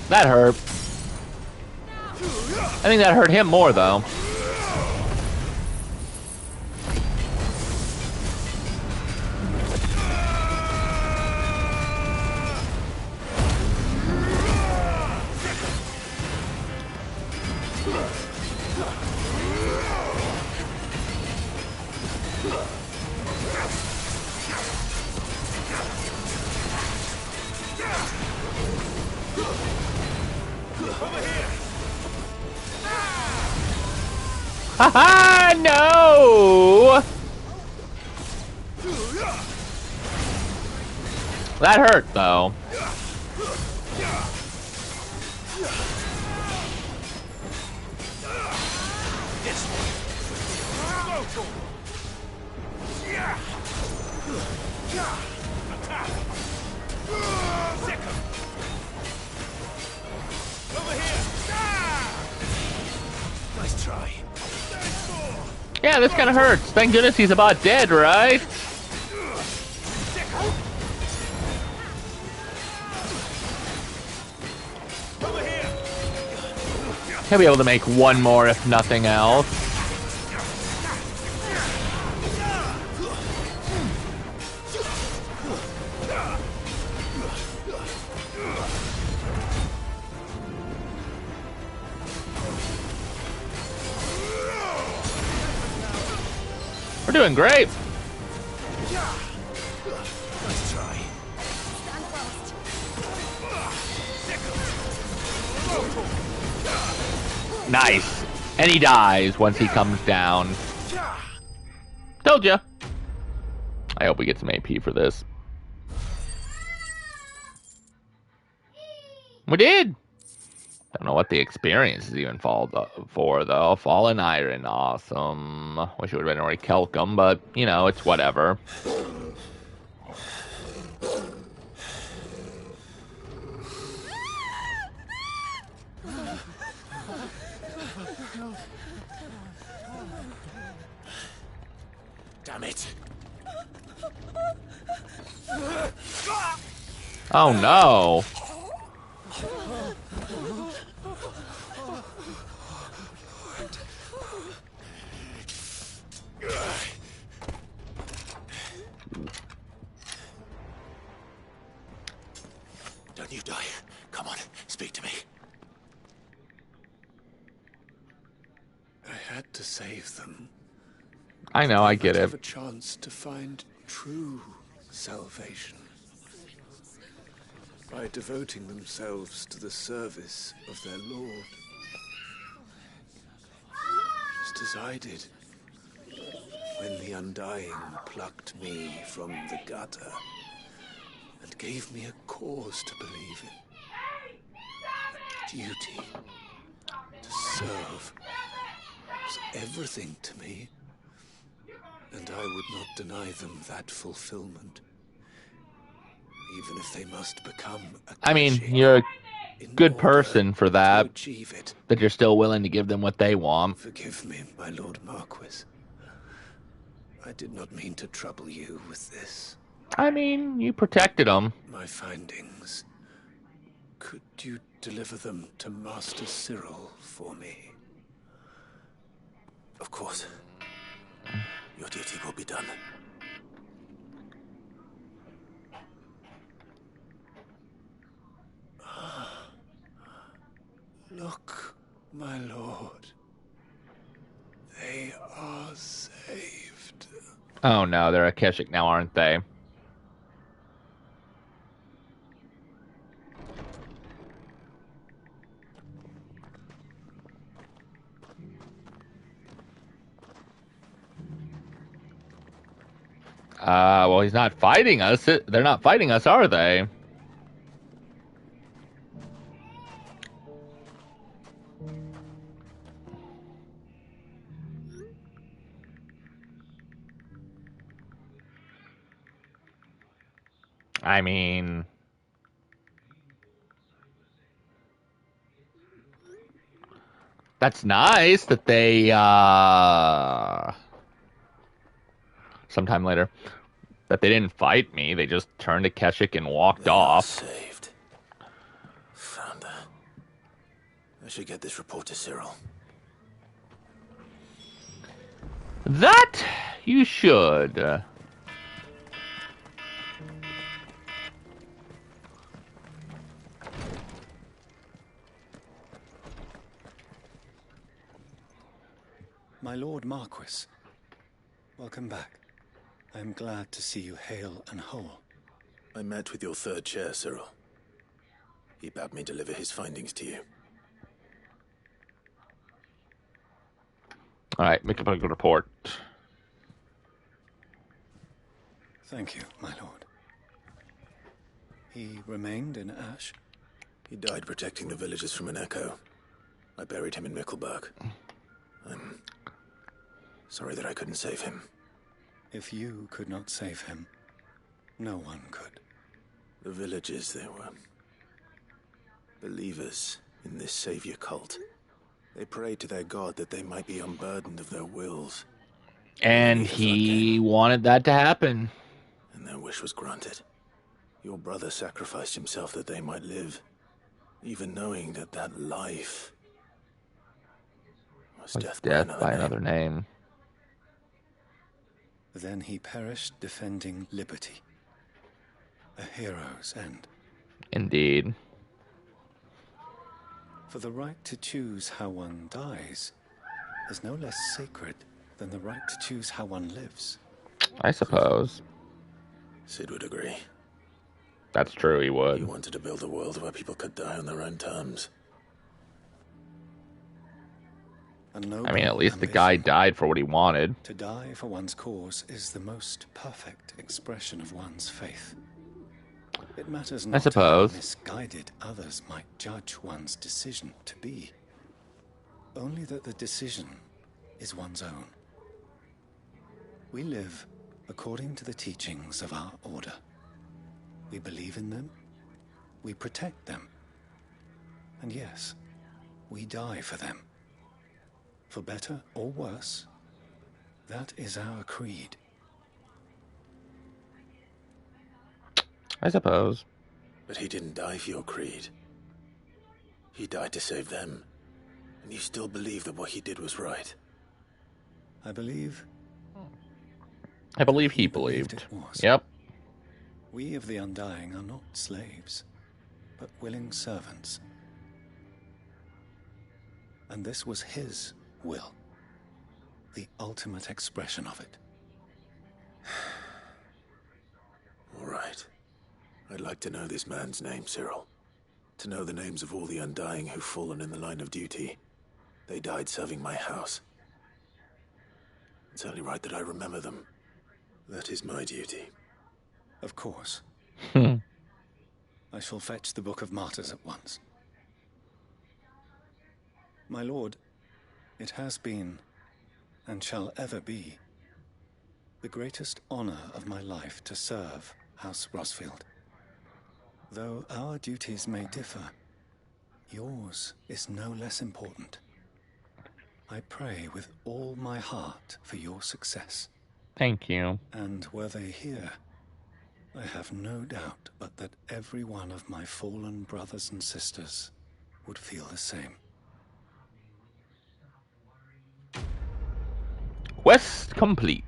That hurt. I think that hurt him more, though. Haha, no! That hurt, though. Nice try. Yeah, this kind of hurts. Thank goodness he's about dead, right? He'll be able to make one more, if nothing else. We're doing great. Nice try. Nice. And he dies once he comes down. Told ya. I hope we get some AP for this. We did. Don't know what the experience is even for, though. Fallen Iron, awesome. Wish it would have been Roy Kelcom, but, you know, it's whatever. Damn it. Oh, no. Don't you die. Come on, speak to me. I had to save them. I know, I get They it. have a chance to find true salvation by devoting themselves to the service of their Lord. Just as I did when the Undying plucked me from the gutter and gave me a cause to believe in. A duty to serve was everything to me, and I would not deny them that fulfillment, even if they must become a I mean, you're a good person for that. achieve it. That you're still willing to give them what they want. Forgive me, my Lord Marquis. I did not mean to trouble you with this. I mean, you protected them. My findings. Could you deliver them to Master Cyril for me? Of course. Your duty will be done. Look, my lord. They are saved. Oh no, they're Akashic now, aren't they? Well, he's not fighting us. They're not fighting us, are they? I mean, that's nice that they, sometime later, that they didn't fight me. They just turned to Keshik and walked off. Saved. Found her. I should get this report to Cyril. That you should. My Lord Marquis, welcome back. I am glad to see you hale and whole. I met with your third chair, Cyril. He bade me deliver his findings to you. All right, make a good report. Thank you, my lord. He remained in Ash? He died protecting the villagers from an echo. I buried him in Mickelberg. I'm sorry that I couldn't save him. If you could not save him, no one could. The villagers, they were believers in this savior cult. They prayed to their god that they might be unburdened of their wills. And he wanted that to happen. And their wish was granted. Your brother sacrificed himself that they might live, even knowing that that life was death by another name. Then he perished defending liberty. A hero's end. Indeed. For the right to choose how one dies is no less sacred than the right to choose how one lives. I suppose. Sid would agree. That's true, he would. He wanted to build a world where people could die on their own terms. I mean, at least the guy died for what he wanted. To die for one's cause is the most perfect expression of one's faith. It matters not how misguided others might judge one's decision to be. Only that the decision is one's own. We live according to the teachings of our order. We believe in them, we protect them, and yes, we die for them. For better or worse, that is our creed. I suppose. But he didn't die for your creed. He died to save them. And you still believe that what he did was right. I believe he believed. It was. Yep. We of the Undying are not slaves, but willing servants. And this was his will. The ultimate expression of it. All right. I'd like to know this man's name, Cyril. To know the names of all the Undying who've fallen in the line of duty. They died serving my house. It's only right that I remember them. That is my duty. Of course. I shall fetch the Book of Martyrs at once. My lord, it has been, and shall ever be, the greatest honor of my life to serve House Rosfield. Though our duties may differ, yours is no less important. I pray with all my heart for your success. Thank you. And were they here, I have no doubt but that every one of my fallen brothers and sisters would feel the same. Quest complete.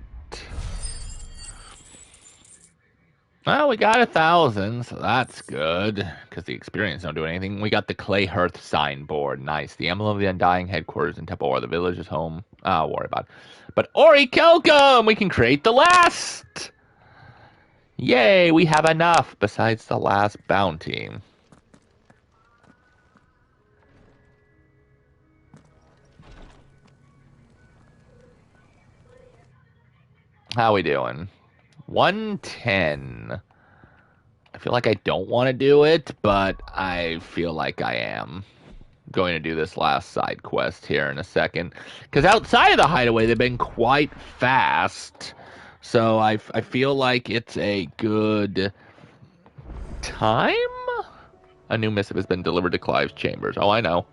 Well, we got 1,000, so that's good, because the experience don't do anything. We got the Clay Hearth signboard. Nice. The emblem of the Undying headquarters in Tepor. The village is home. I'll worry about it. But Ori Kelcom! We can create the last! Yay, we have enough, besides the last bounty. How we doing? 110. I feel like I don't want to do it, but I feel like I am going to do this last side quest here in a second. Because outside of the hideaway, they've been quite fast. So I feel like it's a good time? A new missive has been delivered to Clive's chambers. Oh, I know.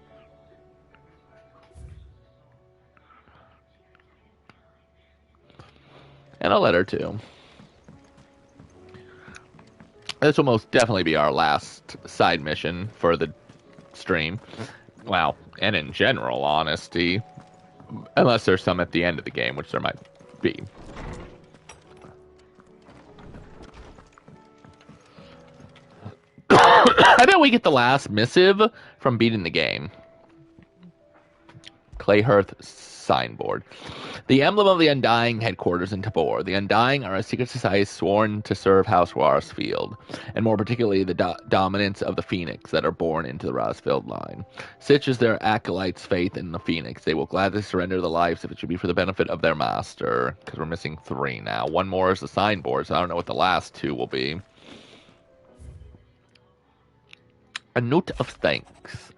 And a letter, too. This will most definitely be our last side mission for the stream. Wow. And in general, honesty. Unless there's some at the end of the game, which there might be. I bet we get the last missive from beating the game. Clayhearth signboard. The emblem of the Undying headquarters in Tabor. The Undying are a secret society sworn to serve House Rosfield, and more particularly the dominance of the Phoenix that are born into the Rosfield line. Such is their acolytes' faith in the Phoenix. They will gladly surrender their lives if it should be for the benefit of their master. Because we're missing 3 now. 1 more is the signboard, so I don't know what the last 2 will be. A note of thanks.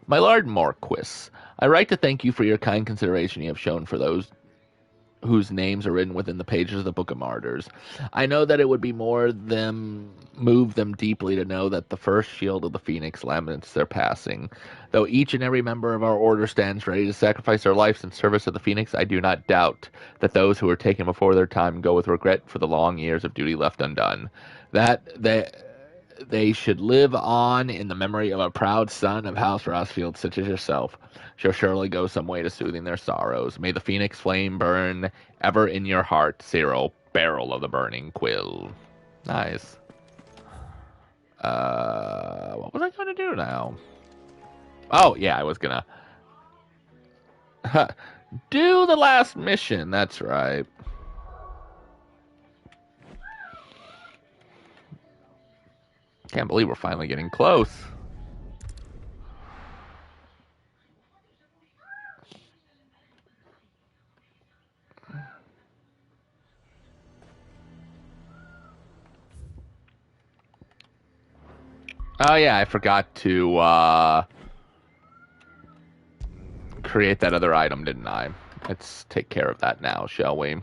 My Lord Marquis, I write to thank you for your kind consideration you have shown for those whose names are written within the pages of the Book of Martyrs. I know that it would be move them deeply to know that the first shield of the Phoenix laments their passing. Though each and every member of our order stands ready to sacrifice their lives in service of the Phoenix, I do not doubt that those who were taken before their time go with regret for the long years of duty left undone. That they should live on in the memory of a proud son of House Rosfield such as yourself shall surely go some way to soothing their sorrows. May the Phoenix flame burn ever in your heart, Cyril, barrel of the burning quill. Nice. What was I going to do now? Oh, yeah, I was going to do the last mission. That's right. Can't believe we're finally getting close. Oh yeah, I forgot to create that other item, didn't I? Let's take care of that now, shall we?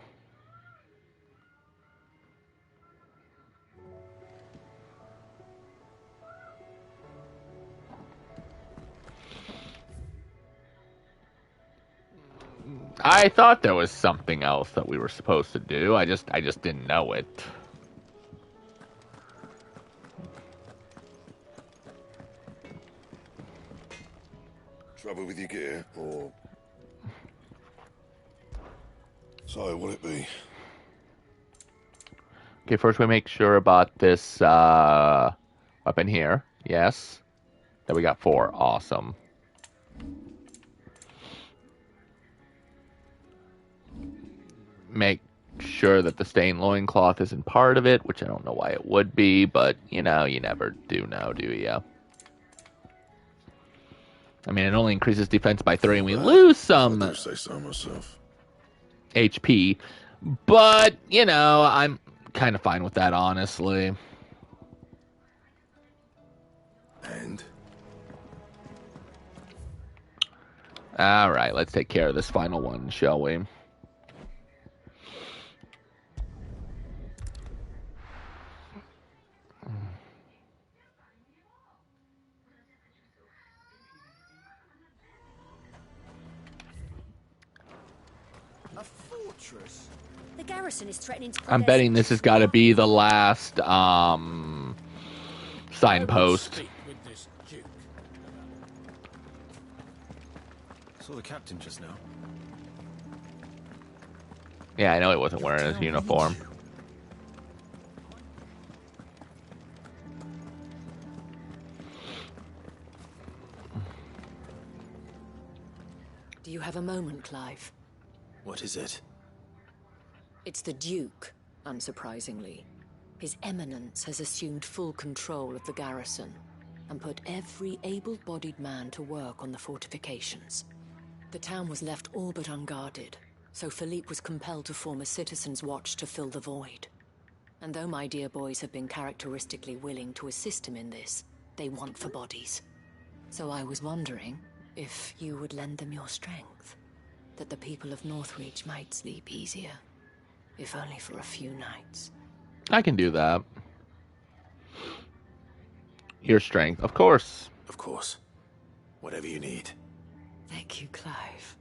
I thought there was something else that we were supposed to do. I just didn't know it. Trouble with your gear, or... So, what'll it be? Okay, first we make sure about this weapon here. Yes. Then we got 4. Awesome. Make sure that the stained loincloth isn't part of it, which I don't know why it would be, but, you know, you never do know, do you? I mean, it only increases defense by 3, and we lose some I do say so myself. HP. But, you know, I'm kind of fine with that, honestly. And? Alright, let's take care of this final one, shall we? The garrison is threatening to... I'm betting this has got to be the last signpost. Saw the captain just now. Yeah, I know he wasn't wearing his uniform. Do you have a moment, Clive? What is it? It's the Duke, unsurprisingly. His Eminence has assumed full control of the garrison and put every able-bodied man to work on the fortifications. The town was left all but unguarded, so Philippe was compelled to form a citizen's watch to fill the void. And though my dear boys have been characteristically willing to assist him in this, they want for bodies. So I was wondering if you would lend them your strength, that the people of Northreach might sleep easier. If only for a few nights. I can do that. Your strength, of course. Of course. Whatever you need. Thank you, Clive.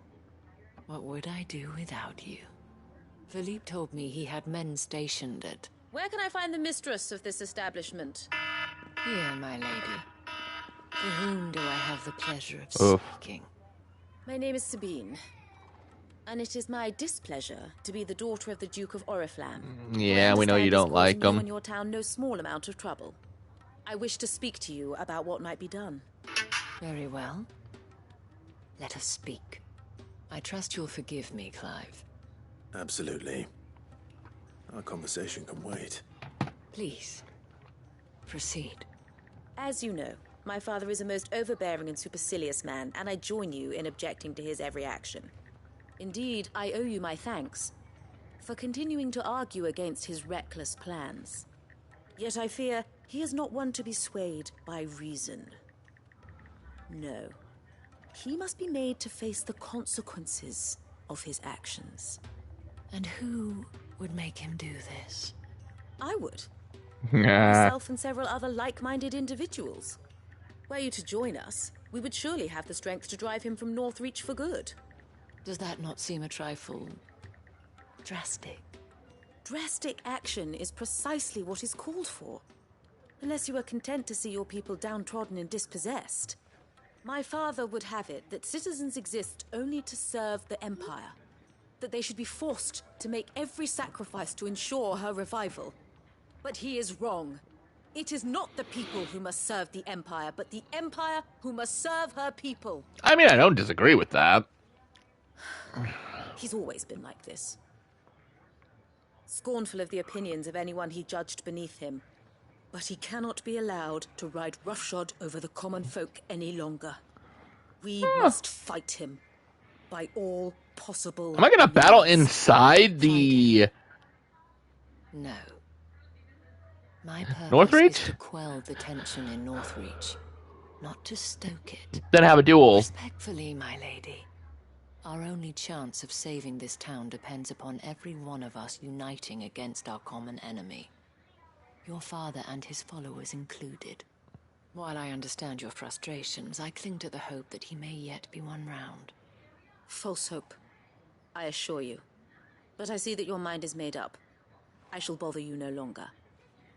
What would I do without you? Philippe told me he had men stationed at... Where can I find the mistress of this establishment? Here, my lady. To whom do I have the pleasure of speaking? My name is Sabine. And it is my displeasure to be the daughter of the Duke of Oriflamme. Yeah, we know you don't like him. You and your town no small amount of trouble. I wish to speak to you about what might be done. Very well. Let us speak. I trust you'll forgive me, Clive. Absolutely. Our conversation can wait. Please, proceed. As you know, my father is a most overbearing and supercilious man, and I join you in objecting to his every action. Indeed, I owe you my thanks for continuing to argue against his reckless plans. Yet I fear he is not one to be swayed by reason. No. He must be made to face the consequences of his actions. And who would make him do this? I would. Myself and several other like-minded individuals. Were you to join us, we would surely have the strength to drive him from Northreach for good. Does that not seem a trifle... drastic? Drastic action is precisely what is called for. Unless you are content to see your people downtrodden and dispossessed. My father would have it that citizens exist only to serve the Empire. That they should be forced to make every sacrifice to ensure her revival. But he is wrong. It is not the people who must serve the Empire, but the Empire who must serve her people. I mean, I don't disagree with that. He's always been like this. Scornful of the opinions of anyone he judged beneath him. But he cannot be allowed to ride roughshod over the common folk any longer. We must fight him by all possible... Am I gonna battle inside the... No. My purpose Northreach? is to quell the tension in Northreach, not to stoke it. Then have a duel. Respectfully, my lady. Our only chance of saving this town depends upon every one of us uniting against our common enemy. Your father and his followers included. While I understand your frustrations, I cling to the hope that he may yet be won round. False hope, I assure you. But I see that your mind is made up. I shall bother you no longer.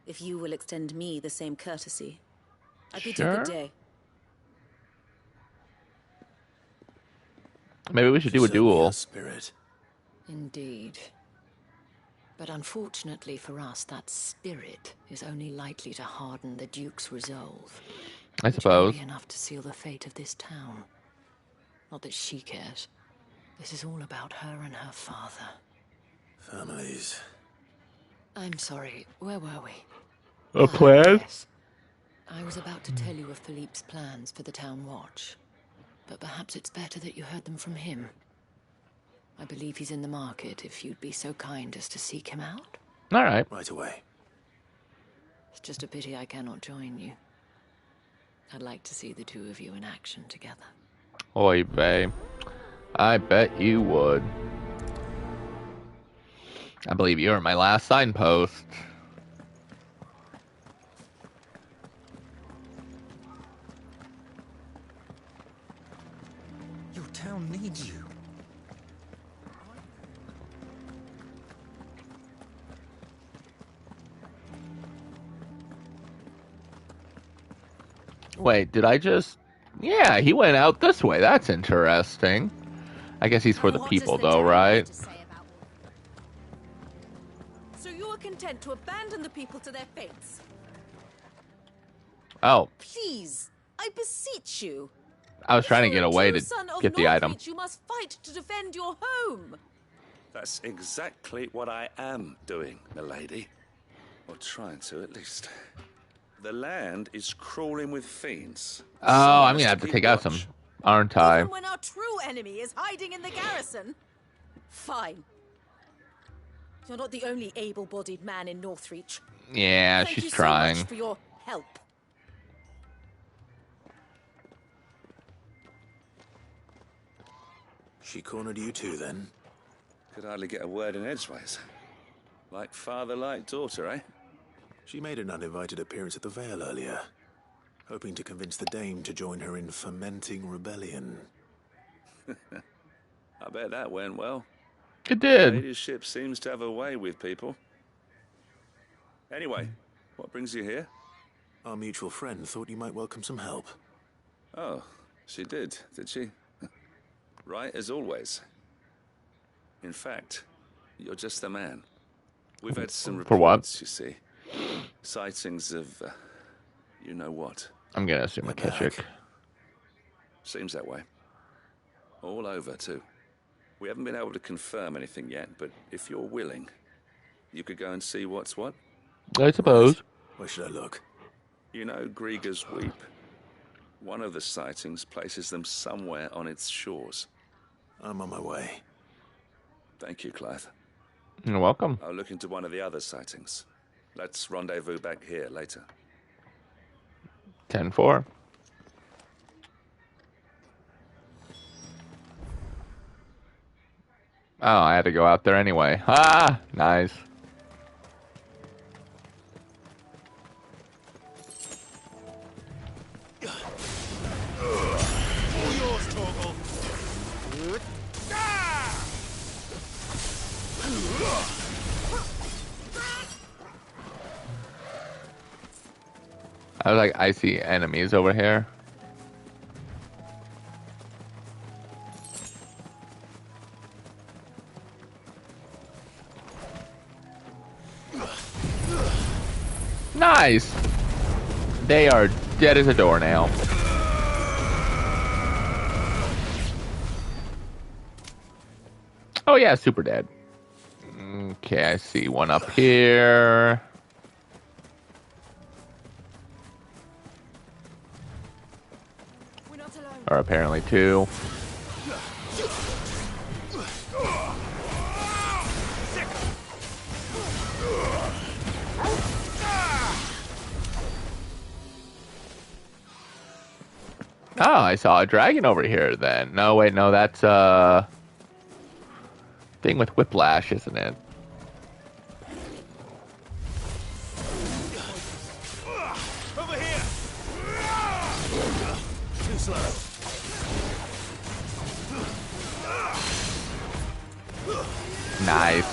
If you will extend me the same courtesy, I bid you good day. Maybe we should do a duel. Spirit. Indeed. But unfortunately for us, that spirit is only likely to harden the Duke's resolve. I suppose. Which may be enough to seal the fate of this town. Not that she cares. This is all about her and her father. Families. I'm sorry, where were we? A plan? Yes. I was about to tell you of Philippe's plans for the town watch. But perhaps it's better that you heard them from him. I believe he's in the market, if you'd be so kind as to seek him out. All right. Right away. It's just a pity I cannot join you. I'd like to see the two of you in action together. Oy vey. I bet you would. I believe you were my last signpost. Your town needs you. Wait, did I just... Yeah, he went out this way. That's interesting. I guess he's for the people, though, right? So you are content to abandon the people to their fates? Oh. Please, I beseech you. I was trying to get away to get the item. You must fight to defend your home. That's exactly what I am doing, milady. Or trying to, at least. The land is crawling with fiends. Oh, I'm gonna have to take out some, aren't I? Even when our true enemy is hiding in the garrison? Fine. You're not the only able-bodied man in Northreach. Yeah, Thank she's you so trying. much for your help. She cornered you too, then? Could hardly get a word in edgeways. Like father, like daughter, eh? She made an uninvited appearance at the Vale earlier. hoping to convince the Dame to join her in fermenting rebellion. I bet that went well. It did. The ladyship seems to have a way with people. Anyway, what brings you here? Our mutual friend thought you might welcome some help. Oh, she did she? Right as always. In fact, you're just the man. We've had some reports, For what? you see. Sightings of, you know what. I'm gonna assume a Keshik. Seems that way. All over, too. We haven't been able to confirm anything yet, but if you're willing, you could go and see what's what. I suppose. Where should I look? You know Grieger's Weep? One of the sightings places them somewhere on its shores. I'm on my way. Thank you, Clive. You're welcome. I'll look into one of the other sightings. Let's rendezvous back here later. 10-4. Oh, I had to go out there anyway. Ah, nice. I was like, I see enemies over here. Nice! They are dead as a doornail. Oh yeah, super dead. Okay, I see one up here. Or apparently two. Oh, I saw a dragon over here then. No, wait, no, that's thing with Whiplash, isn't it? Over here. Too slow. Nice.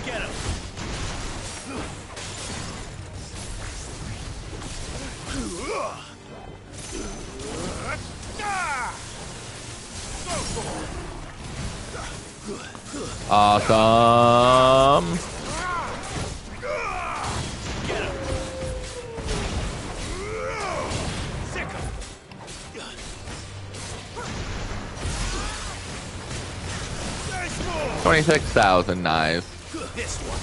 Get him. Awesome. Get him. 26,000, nice. This one.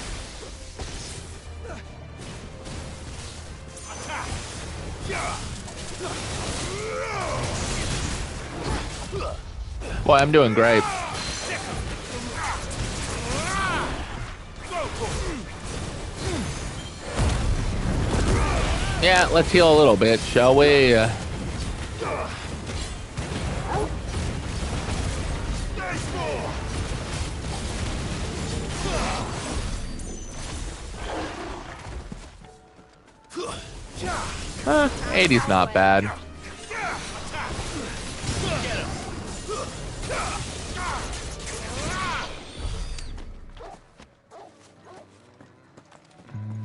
Boy, I'm doing great. Yeah, let's heal a little bit, shall we? Huh, 80's not bad.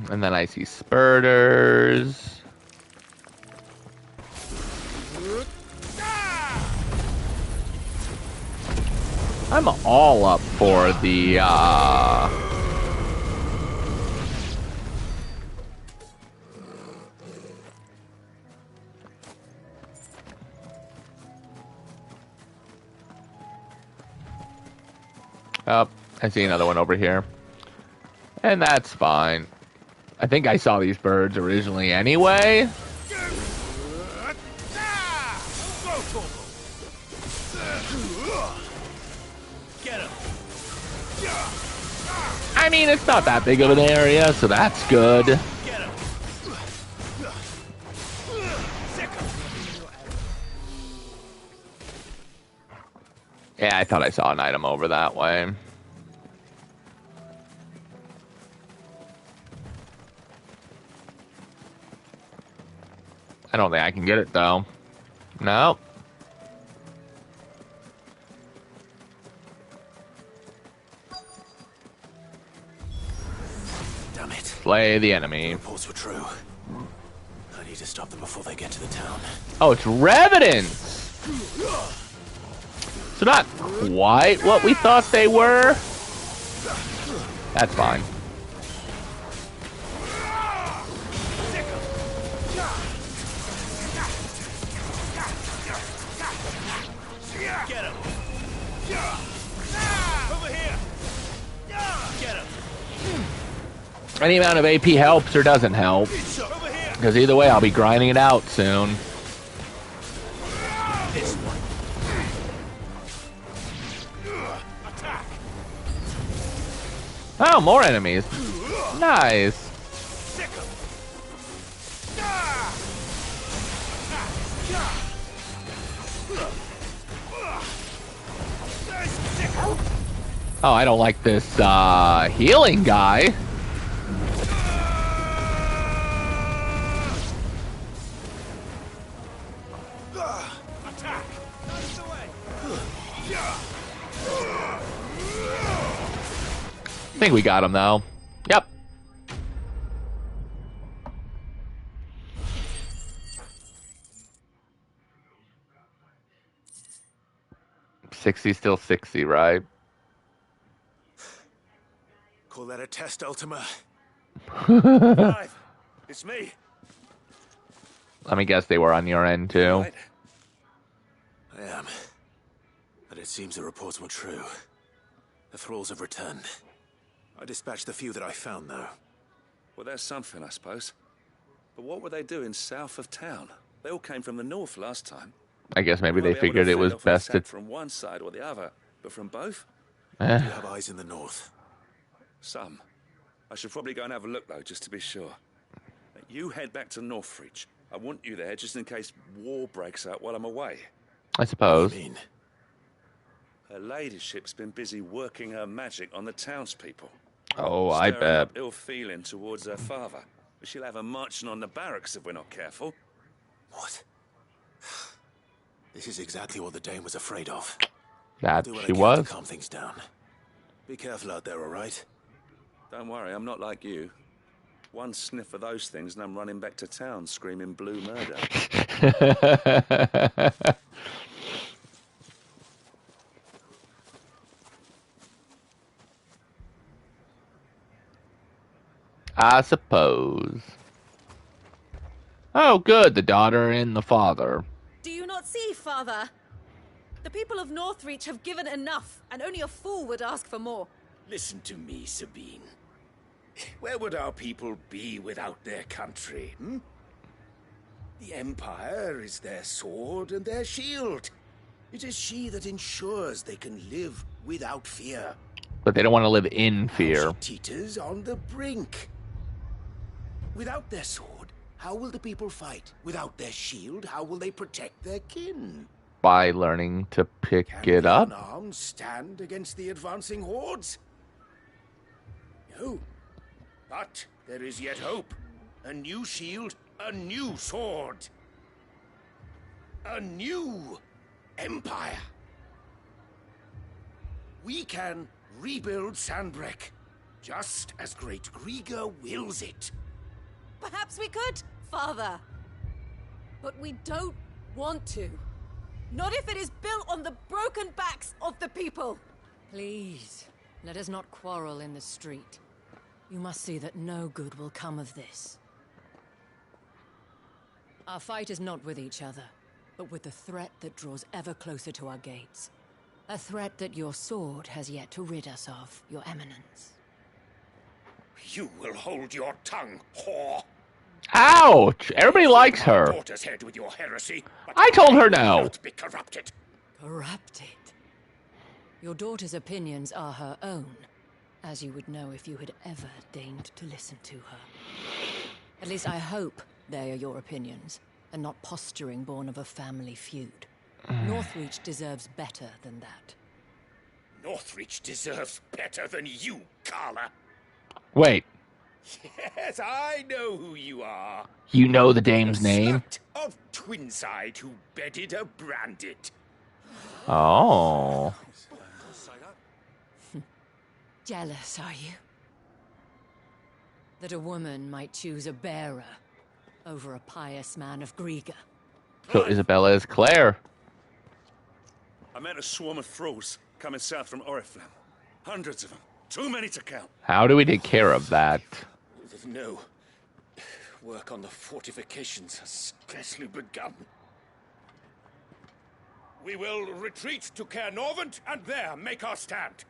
And then I see spurters. I'm all up for the oh, I see another one over here. And that's fine. I think I saw these birds originally anyway. I mean, it's not that big of an area, so that's good. Yeah, I thought I saw an item over that way. I don't think I can get it, though. No. Damn it. Slay the enemy. The reports were true. I need to stop them before they get to the town. Oh, it's Revenants! So not quite what we thought they were. That's fine. Get him! Over here! Get him! Any amount of AP helps or doesn't help. Because either way, I'll be grinding it out soon. Oh, more enemies. Nice. Oh, I don't like this healing guy. I think we got him though. Yep. $60 still 60, right? Call that a test, Ultima? Clive, it's me. Let me guess they were on your end too. Right. I am. But it seems the reports were true. The thralls have returned. I dispatched the few that I found, though. Well, there's something, I suppose. But what were they doing south of town? They all came from the north last time. I guess maybe they Won't be able figured to it was fend off an best to... attack from one side or the other, but from both? Do you have eyes in the north? Some. I should probably go and have a look, though, just to be sure. You head back to Northreach. I want you there just in case war breaks out while I'm away. I suppose. What do you mean? Her ladyship's been busy working her magic on the townspeople. Oh, I Stirring bet. up ill feeling towards her father. But she'll have her marching on the barracks if we're not careful. What? This is exactly what the Dame was afraid of. That Do what she I can was. to calm things down. Be careful out there, all right? Don't worry, I'm not like you. One sniff of those things and I'm running back to town screaming blue murder. I suppose. Oh, good. The daughter and the father. Do you not see, Father? The people of Northreach have given enough, and only a fool would ask for more. Listen to me, Sabine. Where would our people be without their country, hmm? The Empire is their sword and their shield. It is she that ensures they can live without fear. But they don't want to live in fear. She teeters on the brink. Without their sword, how will the people fight? Without their shield, how will they protect their kin? By learning to pick it Can up. the unarmed stand against the advancing hordes? No. But there is yet hope. A new shield, a new sword. A new empire. We can rebuild Sandbreck, just as Great Grieger wills it. Perhaps we could, Father. But we don't want to. Not if it is built on the broken backs of the people. Please, let us not quarrel in the street. You must see that no good will come of this. Our fight is not with each other, but with the threat that draws ever closer to our gates. A threat that your sword has yet to rid us of, Your Eminence. You will hold your tongue, whore. Ouch! Everybody likes her. Daughter's head with your heresy. I told her no. Not be corrupted. Corrupted? Your daughter's opinions are her own, as you would know if you had ever deigned to listen to her. At least I hope they are your opinions, and not posturing born of a family feud. Northreach deserves better than that. Northreach deserves better than you, Carla. Wait. Yes, I know who you are. You know the dame's name? Slut of Twinside who bedded her branded. Oh. Jealous, are you? That a woman might choose a bearer over a pious man of Griga. So Isabella is Claire. I met a swarm of thralls coming south from Oriflamme. Hundreds of them. Too many to count. How do we take care of that? No. Work on the fortifications has scarcely begun. We will retreat to Caer Norvent and there make our stand.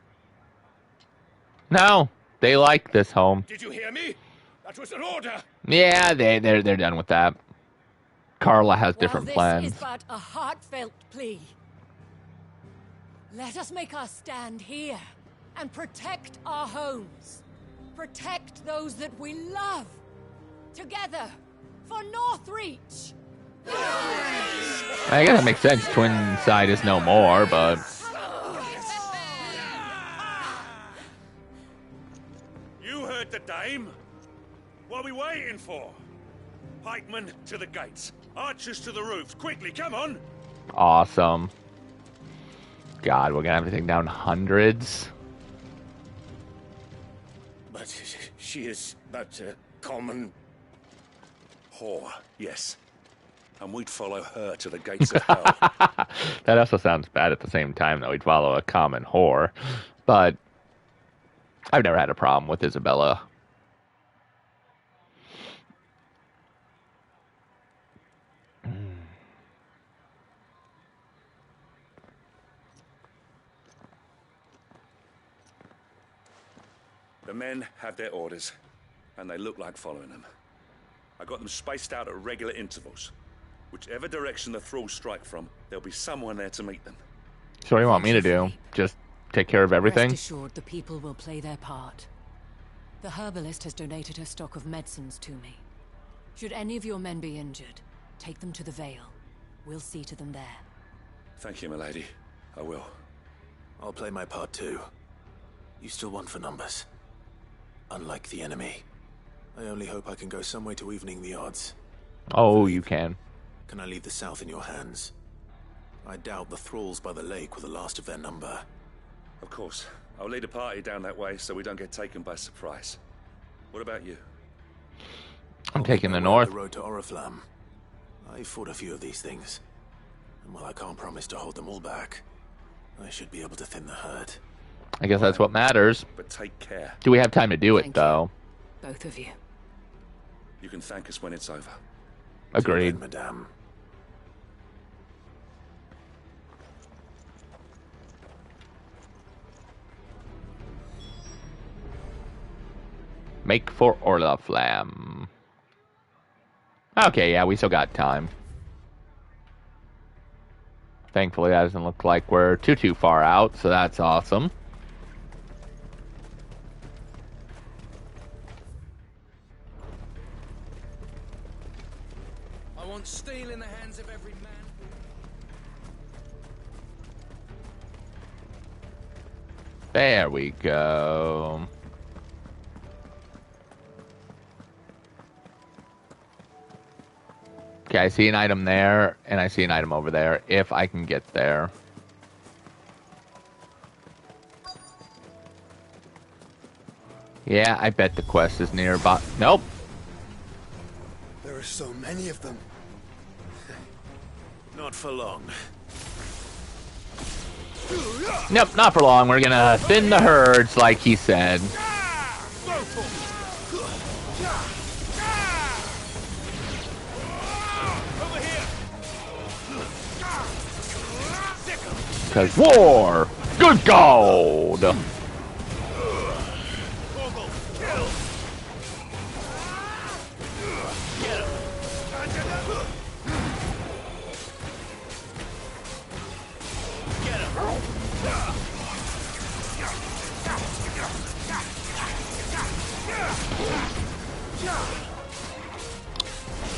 No, they like this home. Did you hear me? That was an order. Yeah, they're done with that. Carla has different plans. This is but a heartfelt plea. Let us make our stand here and protect our homes. Protect those that we love. Together for Northreach. I guess that makes sense. Twinside is no more, but You heard the dame. What are we waiting for? Pikemen to the gates. Archers to the roofs. Quickly, come on. awesome. God, we're gonna have to take down hundreds. But she is but a common whore, yes. And we'd follow her to the gates of hell. That also sounds bad at the same time, though. We'd follow a common whore. But I've never had a problem with Isabella. The men have their orders, and they look like following them. I got them spaced out at regular intervals. Whichever direction the thralls strike from, there'll be someone there to meet them. So what do you want me to do? Just take care of everything? Rest assured, the people will play their part. The herbalist has donated her stock of medicines to me. Should any of your men be injured, take them to the Vale. We'll see to them there. Thank you, milady. I will. I'll play my part too. You still want for numbers. Unlike the enemy. I only hope I can go some way to evening the odds. Oh, you can. Can I leave the south in your hands? I doubt the thralls by the lake were the last of their number. Of course. I'll lead a party down that way so we don't get taken by surprise. What about you? I'm taking the north. The road to Oriflamme. I fought a few of these things. And while I can't promise to hold them all back, I should be able to thin the herd. I guess that's what matters. But take care. Do we have time to do it, though? Both of you. You can thank us when it's over. Agreed. Madame. Make for Oriflamme. Okay, yeah, we still got time. Thankfully, that doesn't look like we're too far out, so that's awesome. I want steel in the hands of every man. There we go. Okay, I see an item there, and I see an item over there, if I can get there. Yeah, I bet the quest is nearby. Nope. There are so many of them. Not for long. Nope, not for long. We're gonna thin the herds, like he said. Because war! Good gold!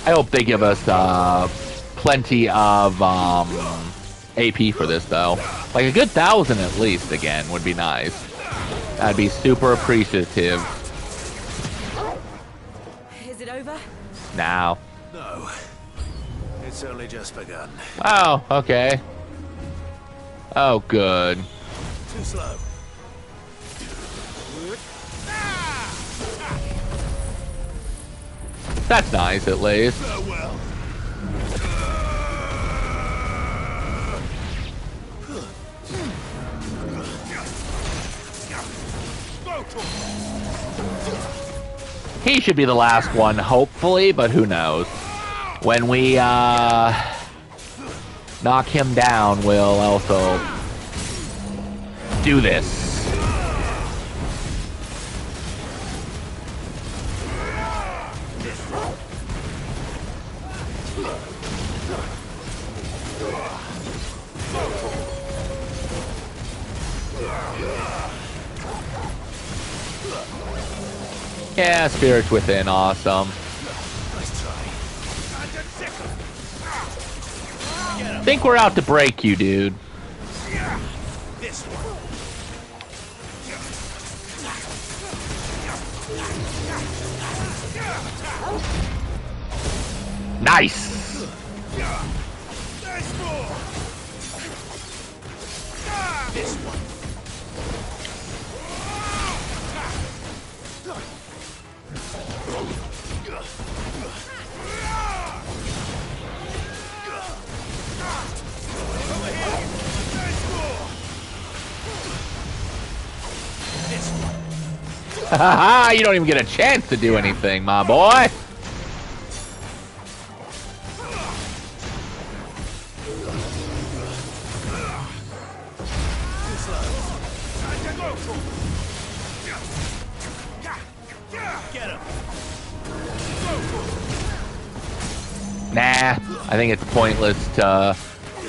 I hope they give us plenty of AP for this, though. Like a good 1,000 at least, again, would be nice. That'd be super appreciative. over? Now. No. It's only just begun. Oh, okay. Oh, good. Too slow. That's nice, at least. Farewell. He should be the last one, hopefully, but who knows. When we knock him down, we'll also do this. Yeah, Spirits Within, awesome. Think we're out to break you, dude. Nice. You don't even get a chance to do anything, my boy. Nah, I think it's pointless to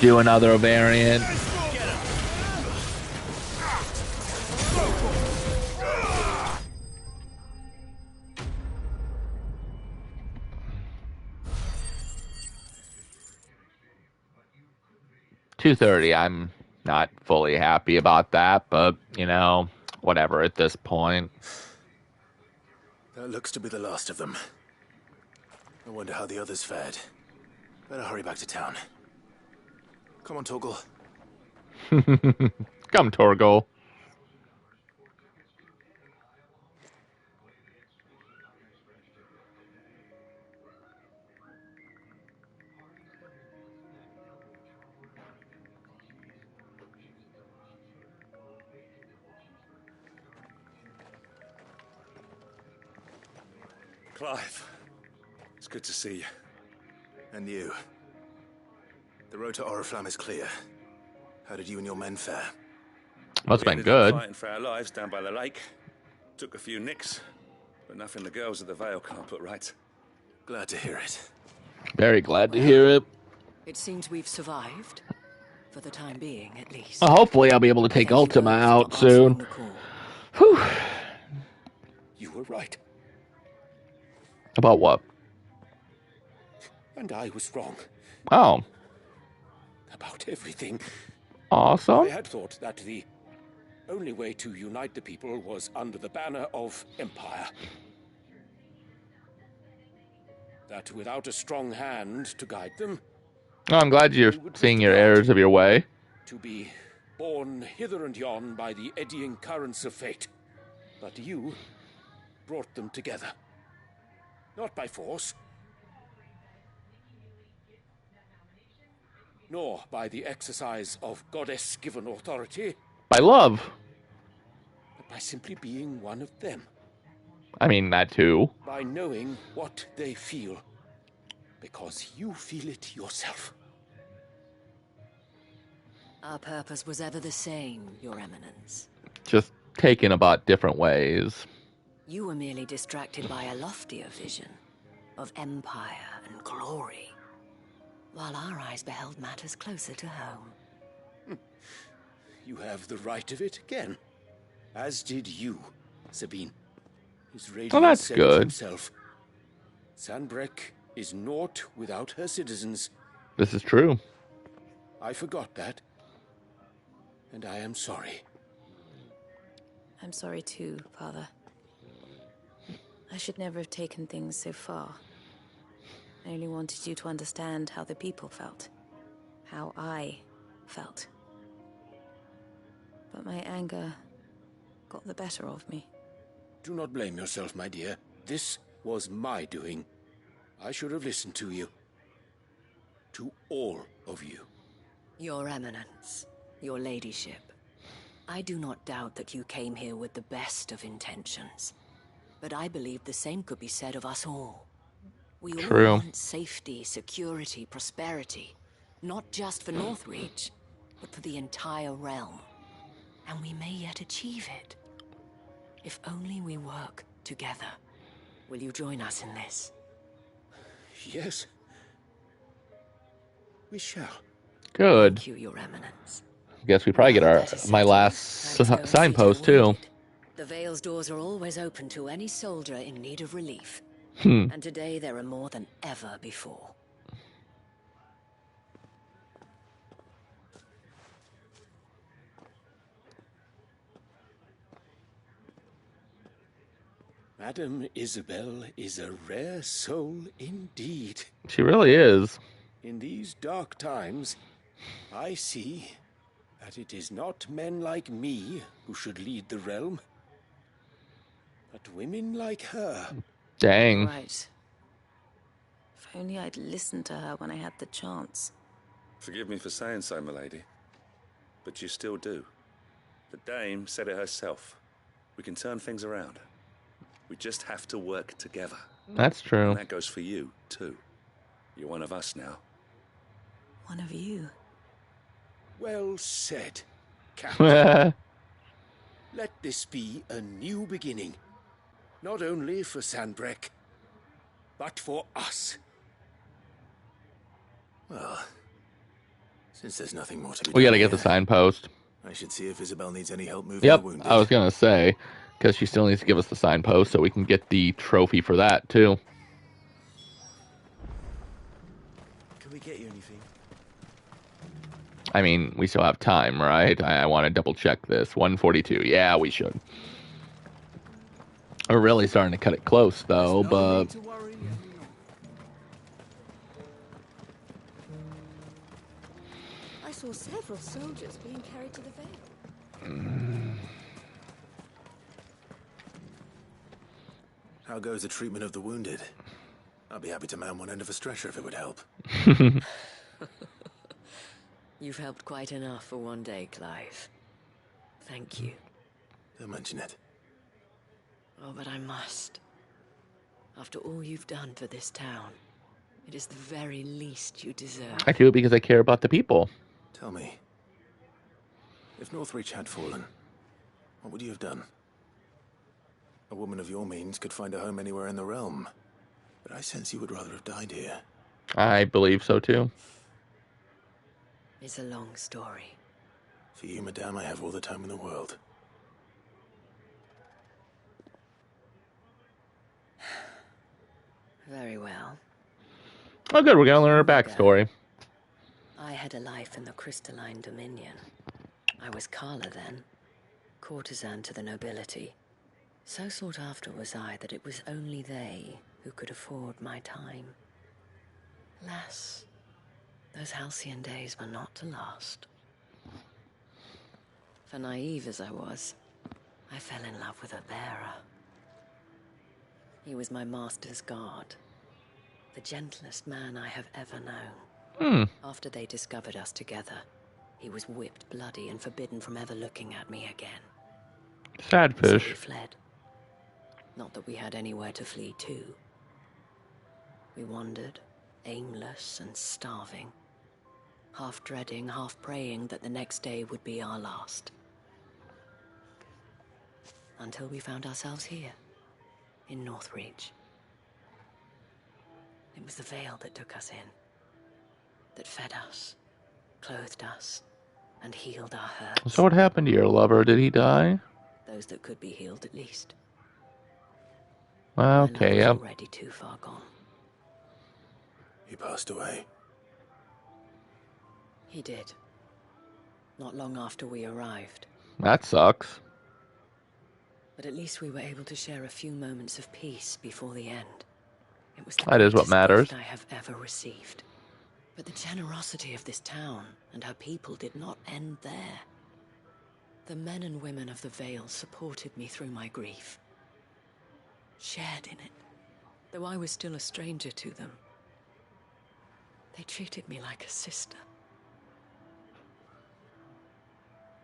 do another variant. $230. I'm not fully happy about that, but you know, whatever at this point. That looks to be the last of them. I wonder how the others fared. Better hurry back to town. Come on, Torgal. Come, Torgal. Clive, it's good to see you. And you. The road to Oriflamme is clear. How did you and your men fare? Well, it's been good. Fighting for our lives down by the lake. Took a few nicks, but nothing the girls of the Vale can't put right. Glad to hear it. Very glad to hear it. It seems we've survived. For the time being, at least. Well, hopefully I'll be able to take Ultima out soon. Whew. You were right. About what? And I was wrong. Oh. About everything. Awesome. I had thought that the only way to unite the people was under the banner of Empire. That without a strong hand to guide them... Oh, I'm glad you're seeing your errors of your way. ...to be borne hither and yon by the eddying currents of fate. But you brought them together. Not by force, nor by the exercise of goddess-given authority. By love. But by simply being one of them. I mean, that too. By knowing what they feel. Because you feel it yourself. Our purpose was ever the same, Your Eminence. Just taken about different ways. You were merely distracted by a loftier vision of empire and glory, while our eyes beheld matters closer to home. You have the right of it again, as did you, Sabine. His oh, that's good. Himself. Sanbreque is naught without her citizens. This is true. I forgot that, and I am sorry. I'm sorry too, Father. I should never have taken things so far. I only wanted you to understand how the people felt. How I felt. But my anger got the better of me. Do not blame yourself, my dear. This was my doing. I should have listened to you. To all of you. Your Eminence, your ladyship, I do not doubt that you came here with the best of intentions. But I believe the same could be said of us all. We all want safety, security, prosperity. Not just for Northreach, but for the entire realm. And we may yet achieve it. If only we work together. Will you join us in this? Yes. We shall. Good. Thank you, Your Eminence. Guess we probably get my last signpost too. The Vale's doors are always open to any soldier in need of relief. Hmm. And today there are more than ever before. Madame Isabel is a rare soul indeed. She really is. In these dark times, I see that it is not men like me who should lead the realm, but women like her. Dang. Right. If only I'd listened to her when I had the chance. Forgive me for saying so, milady, but you still do. The dame said it herself. We can turn things around. We just have to work together. That's true. And that goes for you, too. You're one of us now. One of you. Well said, Captain. Let this be a new beginning. Not only for Sanbreque, but for us. Well, since there's nothing more to be done, We gotta get the signpost. I should see if Isabel needs any help moving Yep, the wounded. I was gonna say, because she still needs to give us the signpost so we can get the trophy for that too. Can we get you anything? I mean, we still have time, right? I want to double check this. 142. Yeah, we should. We're really starting to cut it close, though, but... I saw several soldiers being carried to the Vale. How goes the treatment of the wounded? I'll be happy to man one end of a stretcher if it would help. You've helped quite enough for one day, Clive. Thank you. Don't mention it. Oh, but I must. After all you've done for this town, it is the very least you deserve. I do it because I care about the people. Tell me, if Northreach had fallen, what would you have done? A woman of your means could find a home anywhere in the realm, but I sense you would rather have died here. I believe so, too. It's a long story. For you, madame, I have all the time in the world. Very well. Oh, good. We're going to learn her backstory. I had a life in the Crystalline Dominion. I was Carla then, courtesan to the nobility. So sought after was I that it was only they who could afford my time. Alas, those halcyon days were not to last. For naive as I was, I fell in love with a bearer. He was my master's guard, the gentlest man I have ever known. After they discovered us together, he was whipped bloody and forbidden from ever looking at me again. Sad fish. So we fled. Not that we had anywhere to flee to. We wandered, aimless and starving, half dreading, half praying that the next day would be our last. Until we found ourselves here, in Northreach. It was the Vale that took us in, that fed us, clothed us, and healed our hurts. So what happened to your lover? Did he die? Those that could be healed at least. Okay, yep. yep. Already too far gone. He passed away. He did. Not long after we arrived. That sucks. But at least we were able to share a few moments of peace before the end. It was the That is what greatest matters. gift I have ever received. But the generosity of this town and her people did not end there. The men and women of the Vale supported me through my grief, shared in it, though I was still a stranger to them. They treated me like a sister.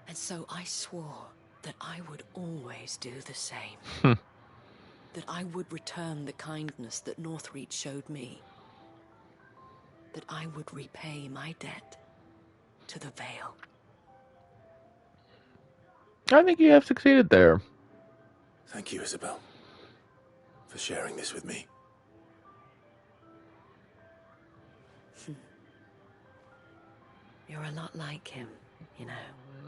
And so I swore that I would always do the same. That I would return the kindness that Northreach showed me. That I would repay my debt to the Vale. I think you have succeeded there. Thank you, Isabel, for sharing this with me. You're a lot like him, you know.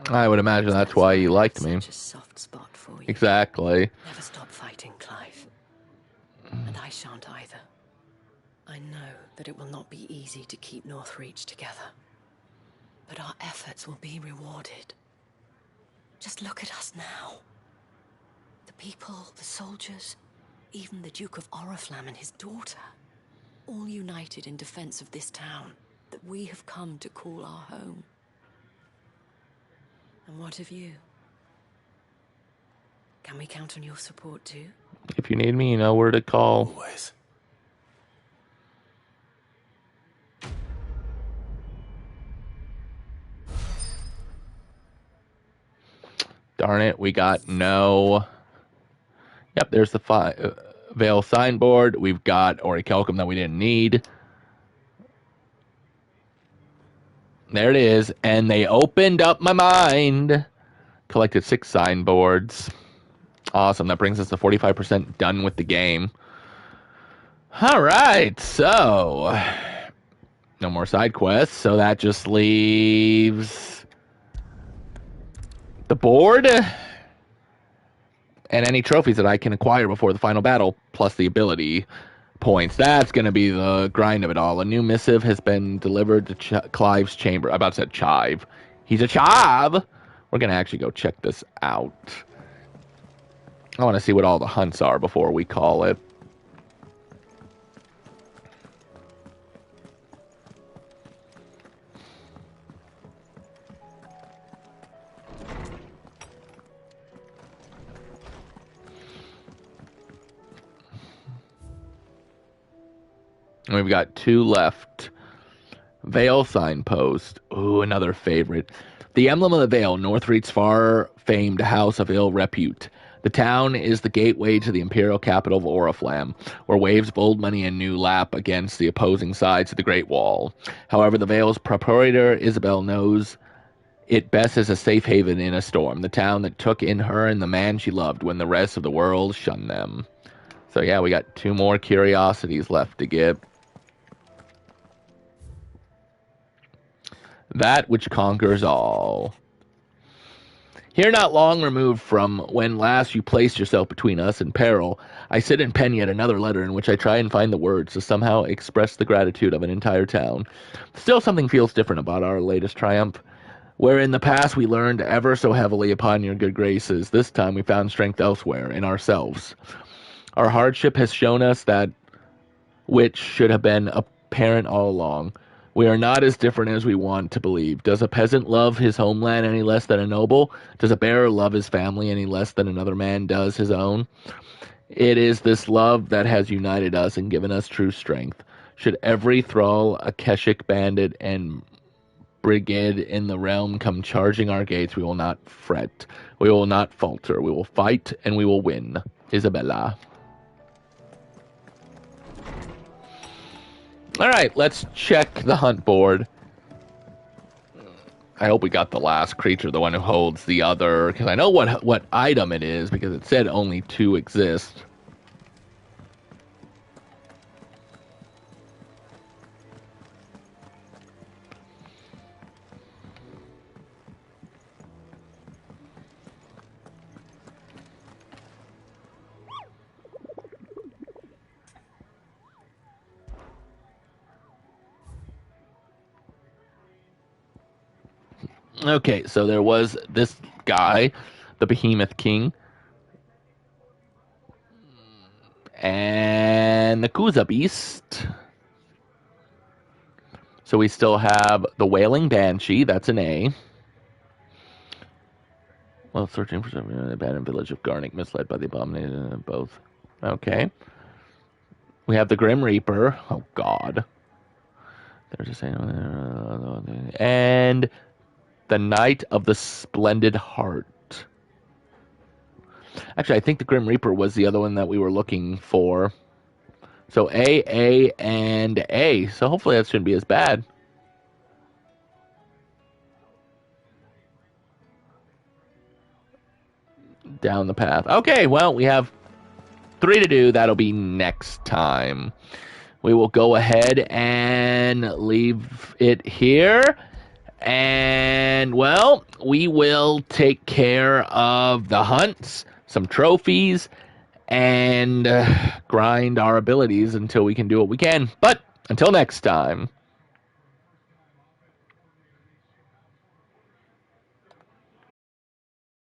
I would imagine that's why you liked me. Such a soft spot for you. Exactly. Never stop fighting, Clive. And I shan't either. I know that it will not be easy to keep Northreach together. But our efforts will be rewarded. Just look at us now. The people, the soldiers, even the Duke of Oriflamme and his daughter. All united in defense of this town that we have come to call our home. And what of you? Can we count on your support too? If you need me, you know where to call. Always. Darn it, we got no... Yep, there's the Vale signboard. We've got Orichalcum that we didn't need. There it is. And they opened up my mind. Collected 6 signboards. Awesome. That brings us to 45% done with the game. All right. So, no more side quests. So that just leaves the board and any trophies that I can acquire before the final battle, plus the ability points. That's going to be the grind of it all. A new missive has been delivered to Clive's chamber. I about said Chive. He's a Chive. We're going to actually go check this out. I want to see what all the hunts are before we call it. We've got 2 left. Vale signpost. Ooh, another favorite. The emblem of the Vale, Northreach's far-famed house of ill repute. The town is the gateway to the imperial capital of Oriflamme, where waves bold money and new lap against the opposing sides of the Great Wall. However, the Vale's proprietor, Isabel, knows it best as a safe haven in a storm. The town that took in her and the man she loved when the rest of the world shunned them. So yeah, we got 2 more curiosities left to get. That which conquers all. Here not long removed from when last you placed yourself between us and peril, I sit and pen yet another letter in which I try and find the words to somehow express the gratitude of an entire town. Still something feels different about our latest triumph. Where in the past we learned ever so heavily upon your good graces, this time we found strength elsewhere, in ourselves. Our hardship has shown us that which should have been apparent all along. We are not as different as we want to believe. Does a peasant love his homeland any less than a noble? Does a bearer love his family any less than another man does his own? It is this love that has united us and given us true strength. Should every thrall, a Keshik bandit, and brigade in the realm come charging our gates, we will not fret. We will not falter. We will fight and we will win. Isabella. Alright, let's check the hunt board. I hope we got the last creature, the one who holds the other, because I know what item it is, because it said only 2 exist. Okay, so there was this guy, the Behemoth King, And the Kuza Beast. So we still have the Wailing Banshee. That's an A. Well, searching for some abandoned village of Garnick, misled by the abomination. Both. Okay. We have the Grim Reaper. Oh, God. There's a saying. And the Knight of the Splendid Heart. Actually, I think the Grim Reaper was the other one that we were looking for. So A, and A. So hopefully that shouldn't be as bad. Down the path. Okay, well, we have 3 to do. That'll be next time. We will go ahead and leave it here. And, well, we will take care of the hunts, some trophies, and grind our abilities until we can do what we can. But until next time.